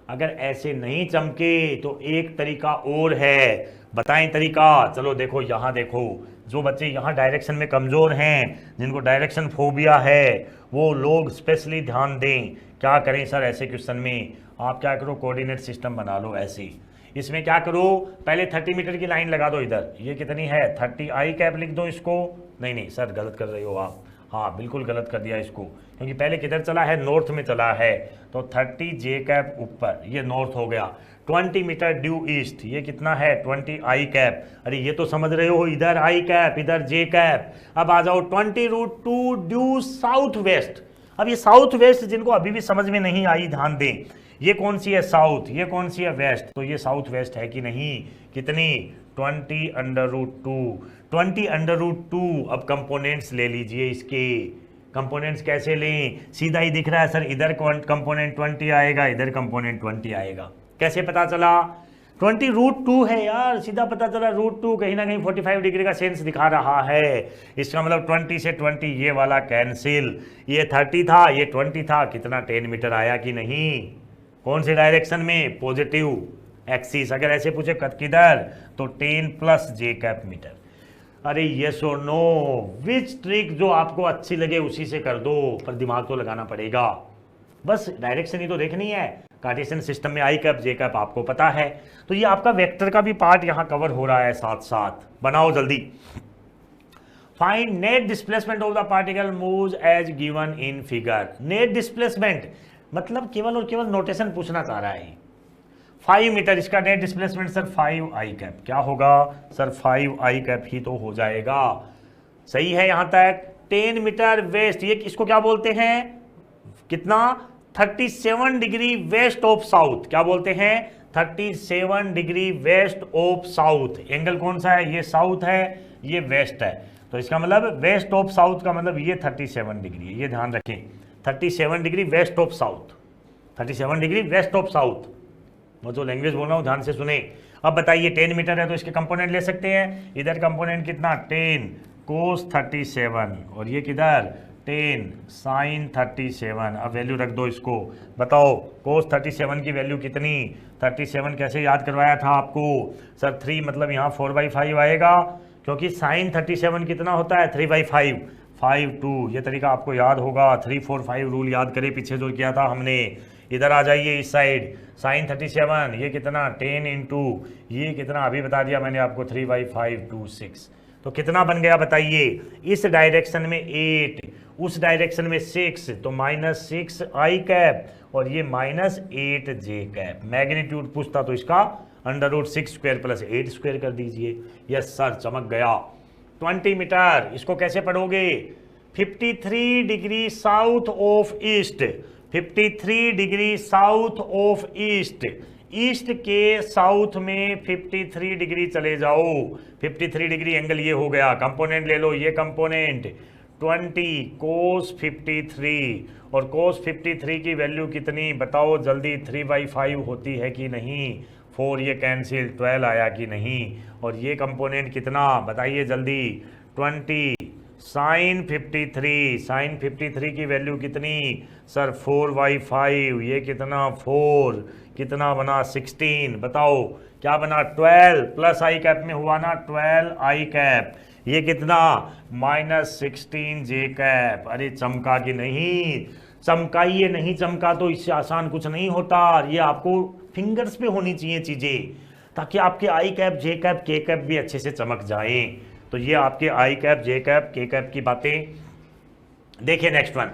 अगर ऐसे नहीं चमके तो एक तरीका और है, बताएं तरीका? चलो देखो, यहाँ देखो, जो बच्चे यहाँ डायरेक्शन में कमज़ोर हैं, जिनको डायरेक्शन फोबिया है, वो लोग स्पेशली ध्यान दें। क्या करें सर ऐसे क्वेश्चन में? आप क्या करो, कोऑर्डिनेट सिस्टम बना लो ऐसे। इसमें क्या करो, पहले 30 मीटर की लाइन लगा दो इधर, ये कितनी है 30 आई कैप लिख दो इसको। नहीं नहीं सर, गलत कर रहे हो आप, हाँ बिल्कुल गलत कर दिया इसको, क्योंकि पहले किधर चला है? नॉर्थ में चला है, तो 30 जे कैप ऊपर, ये नॉर्थ हो गया। 20 मीटर ड्यू ईस्ट, ये कितना है 20 आई कैप। अरे ये तो समझ रहे हो, इधर आई कैप इधर जे कैप। अब आ जाओ 20√2 ड्यू साउथ वेस्ट। अब ये साउथ वेस्ट जिनको अभी भी समझ में नहीं आई, ध्यान दें, ये कौन सी है साउथ, ये कौन सी है वेस्ट, तो ये साउथ वेस्ट है कि नहीं? कितनी? 20√2, 20√2। अब कंपोनेंट्स ले लीजिए इसके, कंपोनेंट्स कैसे लें? सीधा ही दिख रहा है सर, इधर कंपोनेंट 20 आएगा, इधर कंपोनेंट 20 आएगा। कैसे पता चला? 20√2 है यार, सीधा पता चला √2 कहीं ना कहीं 45 डिग्री का सेंस दिखा रहा है। इसका मतलब 20 से 20 ये वाला कैंसिल, ये 30 था, ये 20 था, कितना 10 मीटर आया कि नहीं? कौन से डायरेक्शन में? Positive axis. अगर ऐसे पूछे किधर, तो 10 प्लस जे कैप मीटर। अरे यस और नो, विच ट्रिक जो आपको अच्छी लगे उसी से कर दो, पर दिमाग तो लगाना पड़ेगा। बस डायरेक्शन ही तो देखनी है। कार्टेशियन सिस्टम में आई कैप जे कैप आपको पता है, तो ये आपका वेक्टर का भी पार्ट यहाँ कवर हो रहा है साथ साथ। बनाओ जल्दी। Find net displacement of the particle moves as given in figure. Net displacement मतलब केवल और केवल नोटेशन पूछना चाह रहा है। 5 मीटर इसका नेट डिस्प्लेसमेंट सर 5 आई कैप। क्या होगा सर? 5 आई कैप ही तो हो जाएगा। सही है यहाँ तक। 10 मीटर वेस्ट, ये इसको क्या बोलते हैं? कितना? 37 डिग्री वेस्ट ऑफ साउथ। क्या बोलते हैं? 37 degree west of south. Angle कौन सा है? ये साउथ है, ये वेस्ट है, तो इसका मतलब वेस्ट ऑफ साउथ का मतलब ये 37 डिग्री है। ये ध्यान रखें, 37 degree west of south, 37 degree west of south. वो जो लैंग्वेज बोल रहा हूँ ध्यान से सुने। अब बताइए 10 मीटर है तो इसके कंपोनेंट ले सकते हैं। इधर कंपोनेंट कितना? 10 कोस 37, और ये किधर? 10 साइन 37। अब वैल्यू रख दो इसको। बताओ कोस 37 की वैल्यू कितनी? 37 कैसे याद करवाया था आपको सर? 3 मतलब यहाँ 4/5 आएगा, क्योंकि साइन 37 कितना होता है? 3/5, 5 2। ये तरीका आपको याद होगा, 3 4 5 रूल याद करें पीछे जो किया था हमने। इधर आ जाइए इस साइड, साइन 37 ये कितना? 10 इंटू ये कितना अभी बता दिया मैंने आपको, 3/5 2 6। तो कितना बन गया बताइए? इस डायरेक्शन में 8 उस डायरेक्शन में 6, तो -6 आई कैप और ये -8 जे कैप। मैग्नीट्यूड पूछता तो इसका √6² + 8² कर दीजिए। यस सर, चमक गया। 20 मीटर, इसको कैसे पढ़ोगे? 53 degree south of east, 53 degree south of east, east के साउथ में 53 डिग्री चले जाओ। 53 डिग्री एंगल ये हो गया। कंपोनेंट ले लो, ये कंपोनेंट 20 cos 53, और cos 53 की वैल्यू कितनी बताओ जल्दी? 3/5 होती है कि नहीं? 4 ये कैंसिल, 12 आया कि नहीं? और ये कंपोनेंट कितना बताइए जल्दी? 20 sin 53, sin 53 की वैल्यू कितनी सर? 4/5, ये कितना? 4, कितना बना? 16, बताओ क्या बना? 12 प्लस आई कैप में हुआ ना, 12 आई कैप, ये कितना? -16 जे कैप। अरे चमका कि नहीं? चमकाइए, नहीं चमका तो इससे आसान कुछ नहीं होता। ये आपको फिंगर्स पे होनी चाहिए चीजें, ताकि आपके I cap, J cap, K cap भी अच्छे से चमक जाएं। तो ये आपके I cap, J cap, K cap की बातें। देखिए next one,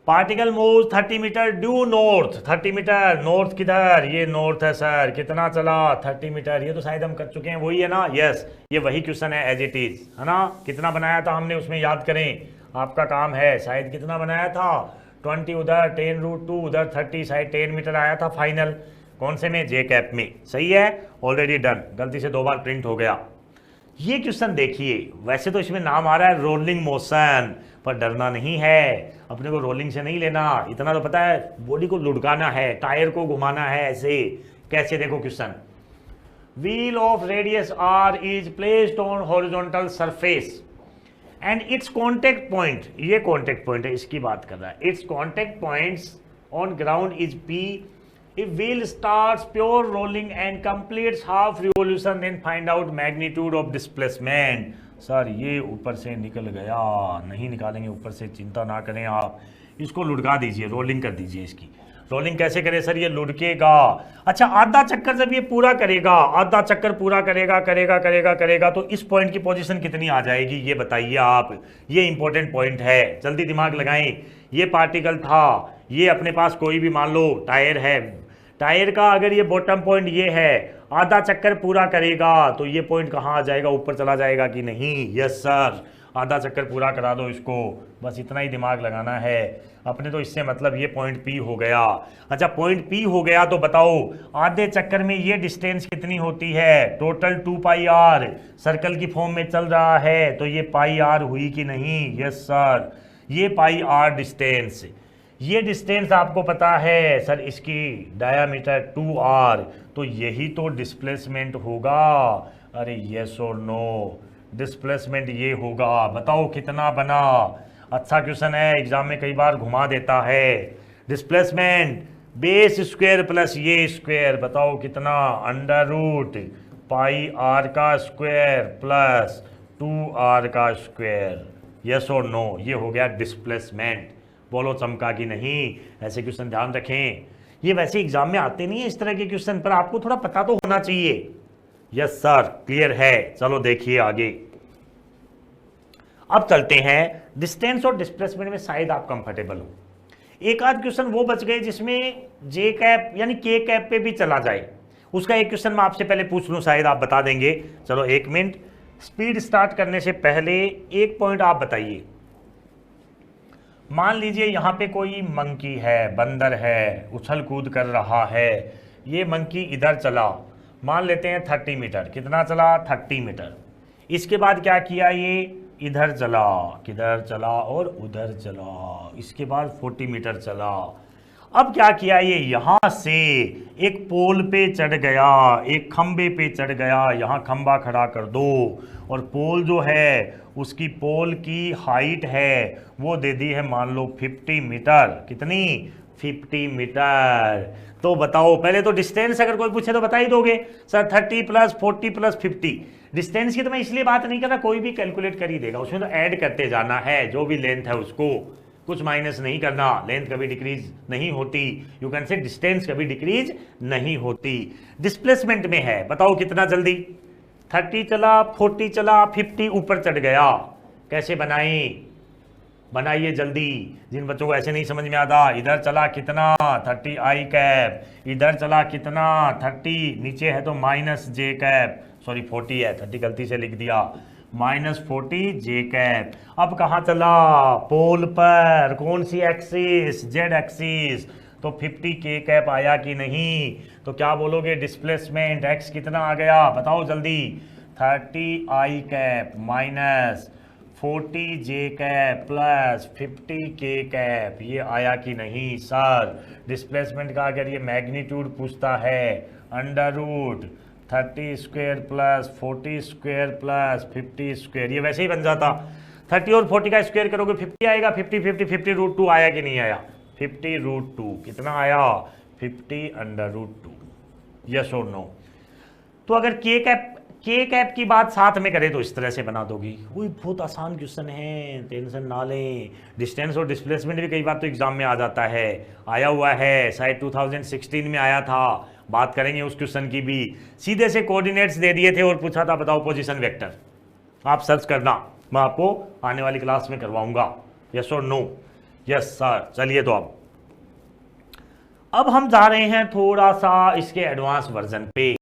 particle move 30 metre due north. 30 metre north किधर? ये नॉर्थ है सर। कितना चला? 30 मीटर। ये तो शायद हम कर चुके हैं, वही है ना? यस, ये वही क्वेश्चन है एज इट इज, है ना? कितना बनाया था हमने उसमें याद करें, आपका काम है। शायद कितना बनाया था? 20 उधर, 10√2 उधर, 30, शायद 10 मीटर आया था फाइनल। कौन से में? जे कैप में। सही है, ऑलरेडी डन। गलती से 2 बार प्रिंट हो गया। ये क्वेश्चन देखिए, वैसे तो इसमें नाम आ रहा है रोलिंग मोशन, पर डरना नहीं है, अपने को रोलिंग से नहीं लेना। इतना तो पता है, बॉडी को लुढ़काना है, टायर को घुमाना है। ऐसे कैसे? देखो question, wheel of radius r is placed on horizontal surface and it's contact point, ये कॉन्टेक्ट पॉइंट है, इसकी बात कर रहा है। It's contact points on ground is p. If wheel starts pure rolling and completes half revolution, then find out magnitude of displacement. Sir ये ऊपर से निकल गया, नहीं निकालेंगे ऊपर से, चिंता ना करें आप। इसको लुढ़का दीजिए, रोलिंग कर दीजिए इसकी। रोलिंग कैसे करें सर? ये लुढ़केगा। अच्छा, आधा चक्कर जब ये पूरा करेगा, आधा चक्कर पूरा करेगा करेगा करेगा करेगा, तो इस पॉइंट की पोजीशन कितनी आ जाएगी ये बताइए आप। ये इंपॉर्टेंट पॉइंट है, जल्दी दिमाग लगाएं। ये पार्टिकल था, ये अपने पास कोई भी मान लो टायर है, टायर का अगर ये बॉटम पॉइंट ये है, आधा चक्कर पूरा करेगा तो ये पॉइंट कहाँ आ जाएगा? ऊपर चला जाएगा कि नहीं? यस सर, आधा चक्कर पूरा करा दो इसको, बस इतना ही दिमाग लगाना है अपने। तो इससे मतलब ये पॉइंट पी हो गया। अच्छा, पॉइंट पी हो गया तो बताओ आधे चक्कर में ये डिस्टेंस कितनी होती है? टोटल 2πr, सर्कल की फॉर्म में चल रहा है तो ये πr हुई कि नहीं? यस सर, ये πr डिस्टेंस, ये डिस्टेंस आपको पता है सर, इसकी डायामीटर 2r, तो यही तो डिस्प्लेसमेंट होगा। अरे यस और नो, डिस्प्लेसमेंट ये होगा। बताओ कितना बना? अच्छा क्वेश्चन है, एग्जाम में कई बार घुमा देता है। डिस्प्लेसमेंट बेस स्क्वायर प्लस ये स्क्वायर, बताओ कितना? √πr का स्क्वायर प्लस 2r का स्क्वायर। यस और नो, ये हो गया डिस्प्लेसमेंट। बोलो चमका कि नहीं? ऐसे क्वेश्चन ध्यान रखें, ये वैसे एग्जाम में आते नहीं है इस तरह के क्वेश्चन, पर आपको थोड़ा पता तो होना चाहिए। यस सर, क्लियर है। चलो देखिए आगे, अब चलते हैं डिस्टेंस और डिस्प्लेसमेंट में, शायद आप कंफर्टेबल हो। एक आध क्वेश्चन वो बच गए जिसमें जे कैप यानी के कैप पे भी चला जाए, उसका एक क्वेश्चन मैं आपसे पहले पूछ लूं, शायद आप बता देंगे। चलो 1 मिनट, स्पीड स्टार्ट करने से पहले एक पॉइंट आप बताइए। मान लीजिए यहाँ पे कोई मंकी है, बंदर है, उछल कूद कर रहा है। ये मंकी इधर चला, मान लेते हैं 30 मीटर। कितना चला? 30 मीटर। इसके बाद क्या किया? ये इधर चला, किधर चला? और उधर चला। इसके बाद 40 मीटर चला। अब क्या किया? ये यहाँ से एक पोल पे चढ़ गया, एक खंबे पे चढ़ गया। यहाँ खंबा खड़ा कर दो, और पोल जो है उसकी पोल की हाइट है वो दे दी है मान लो 50 मीटर। कितनी? 50 मीटर। तो बताओ, पहले तो डिस्टेंस अगर कोई पूछे तो बता ही दोगे सर, 30 + 40 + 50। डिस्टेंस की तो मैं इसलिए बात नहीं कर रहा, कोई भी कैलकुलेट कर ही देगा, उसमें तो ऐड करते जाना है। जो भी लेंथ है उसको कुछ माइनस नहीं करना, लेंथ कभी डिक्रीज नहीं होती। यू कैन से डिस्टेंस कभी डिक्रीज नहीं होती। डिस्प्लेसमेंट में है, बताओ कितना? जल्दी 30 चला, 40 चला, 50 ऊपर चढ़ गया। कैसे बनाएं? बनाइए जल्दी, जिन बच्चों को ऐसे नहीं समझ में आता। इधर चला कितना 30 आई कैप, इधर चला कितना 30, नीचे है तो माइनस जे कैप, सॉरी 40 है, 30 गलती से लिख दिया, -40 जे कैप। अब कहाँ चला, पोल पर, कौन सी एक्सिस, जेड एक्सिस, तो 50 के कैप आया कि नहीं, तो क्या बोलोगे, डिस्प्लेसमेंट एक्स कितना आ गया, बताओ जल्दी, 30 आई कैप माइनस 40 जे कैप प्लस 50 के कैप, ये आया कि नहीं सर। डिस्प्लेसमेंट का अगर ये मैग्नीट्यूड पूछता है, under root 30 square plus 40 square plus 50 square, ये वैसे ही बन जाता, 30 और 40 का स्क्वायर करोगे 50 आएगा, 50 रूट 2 आया कि नहीं आया, 50 रूट 2 कितना आया, 50 अंडर रूट 2, यस और नो। तो अगर के कैप की बात साथ में करें तो इस तरह से बना दोगी। वही बहुत आसान क्वेश्चन है, टेंशन ना लें। डिस्टेंस और डिस्प्लेसमेंट भी कई बार तो एग्जाम में आ जाता है, आया हुआ है, शायद 2016 में आया था, बात करेंगे उस क्वेश्चन की भी। सीधे से कोऑर्डिनेट्स दे दिए थे और पूछा था बताओ पोजीशन वेक्टर, आप सर्च करना, मैं आपको आने वाली क्लास में करवाऊंगा, यस और नो, यस सर। चलिए तो अब हम जा रहे हैं थोड़ा सा इसके एडवांस वर्जन पे।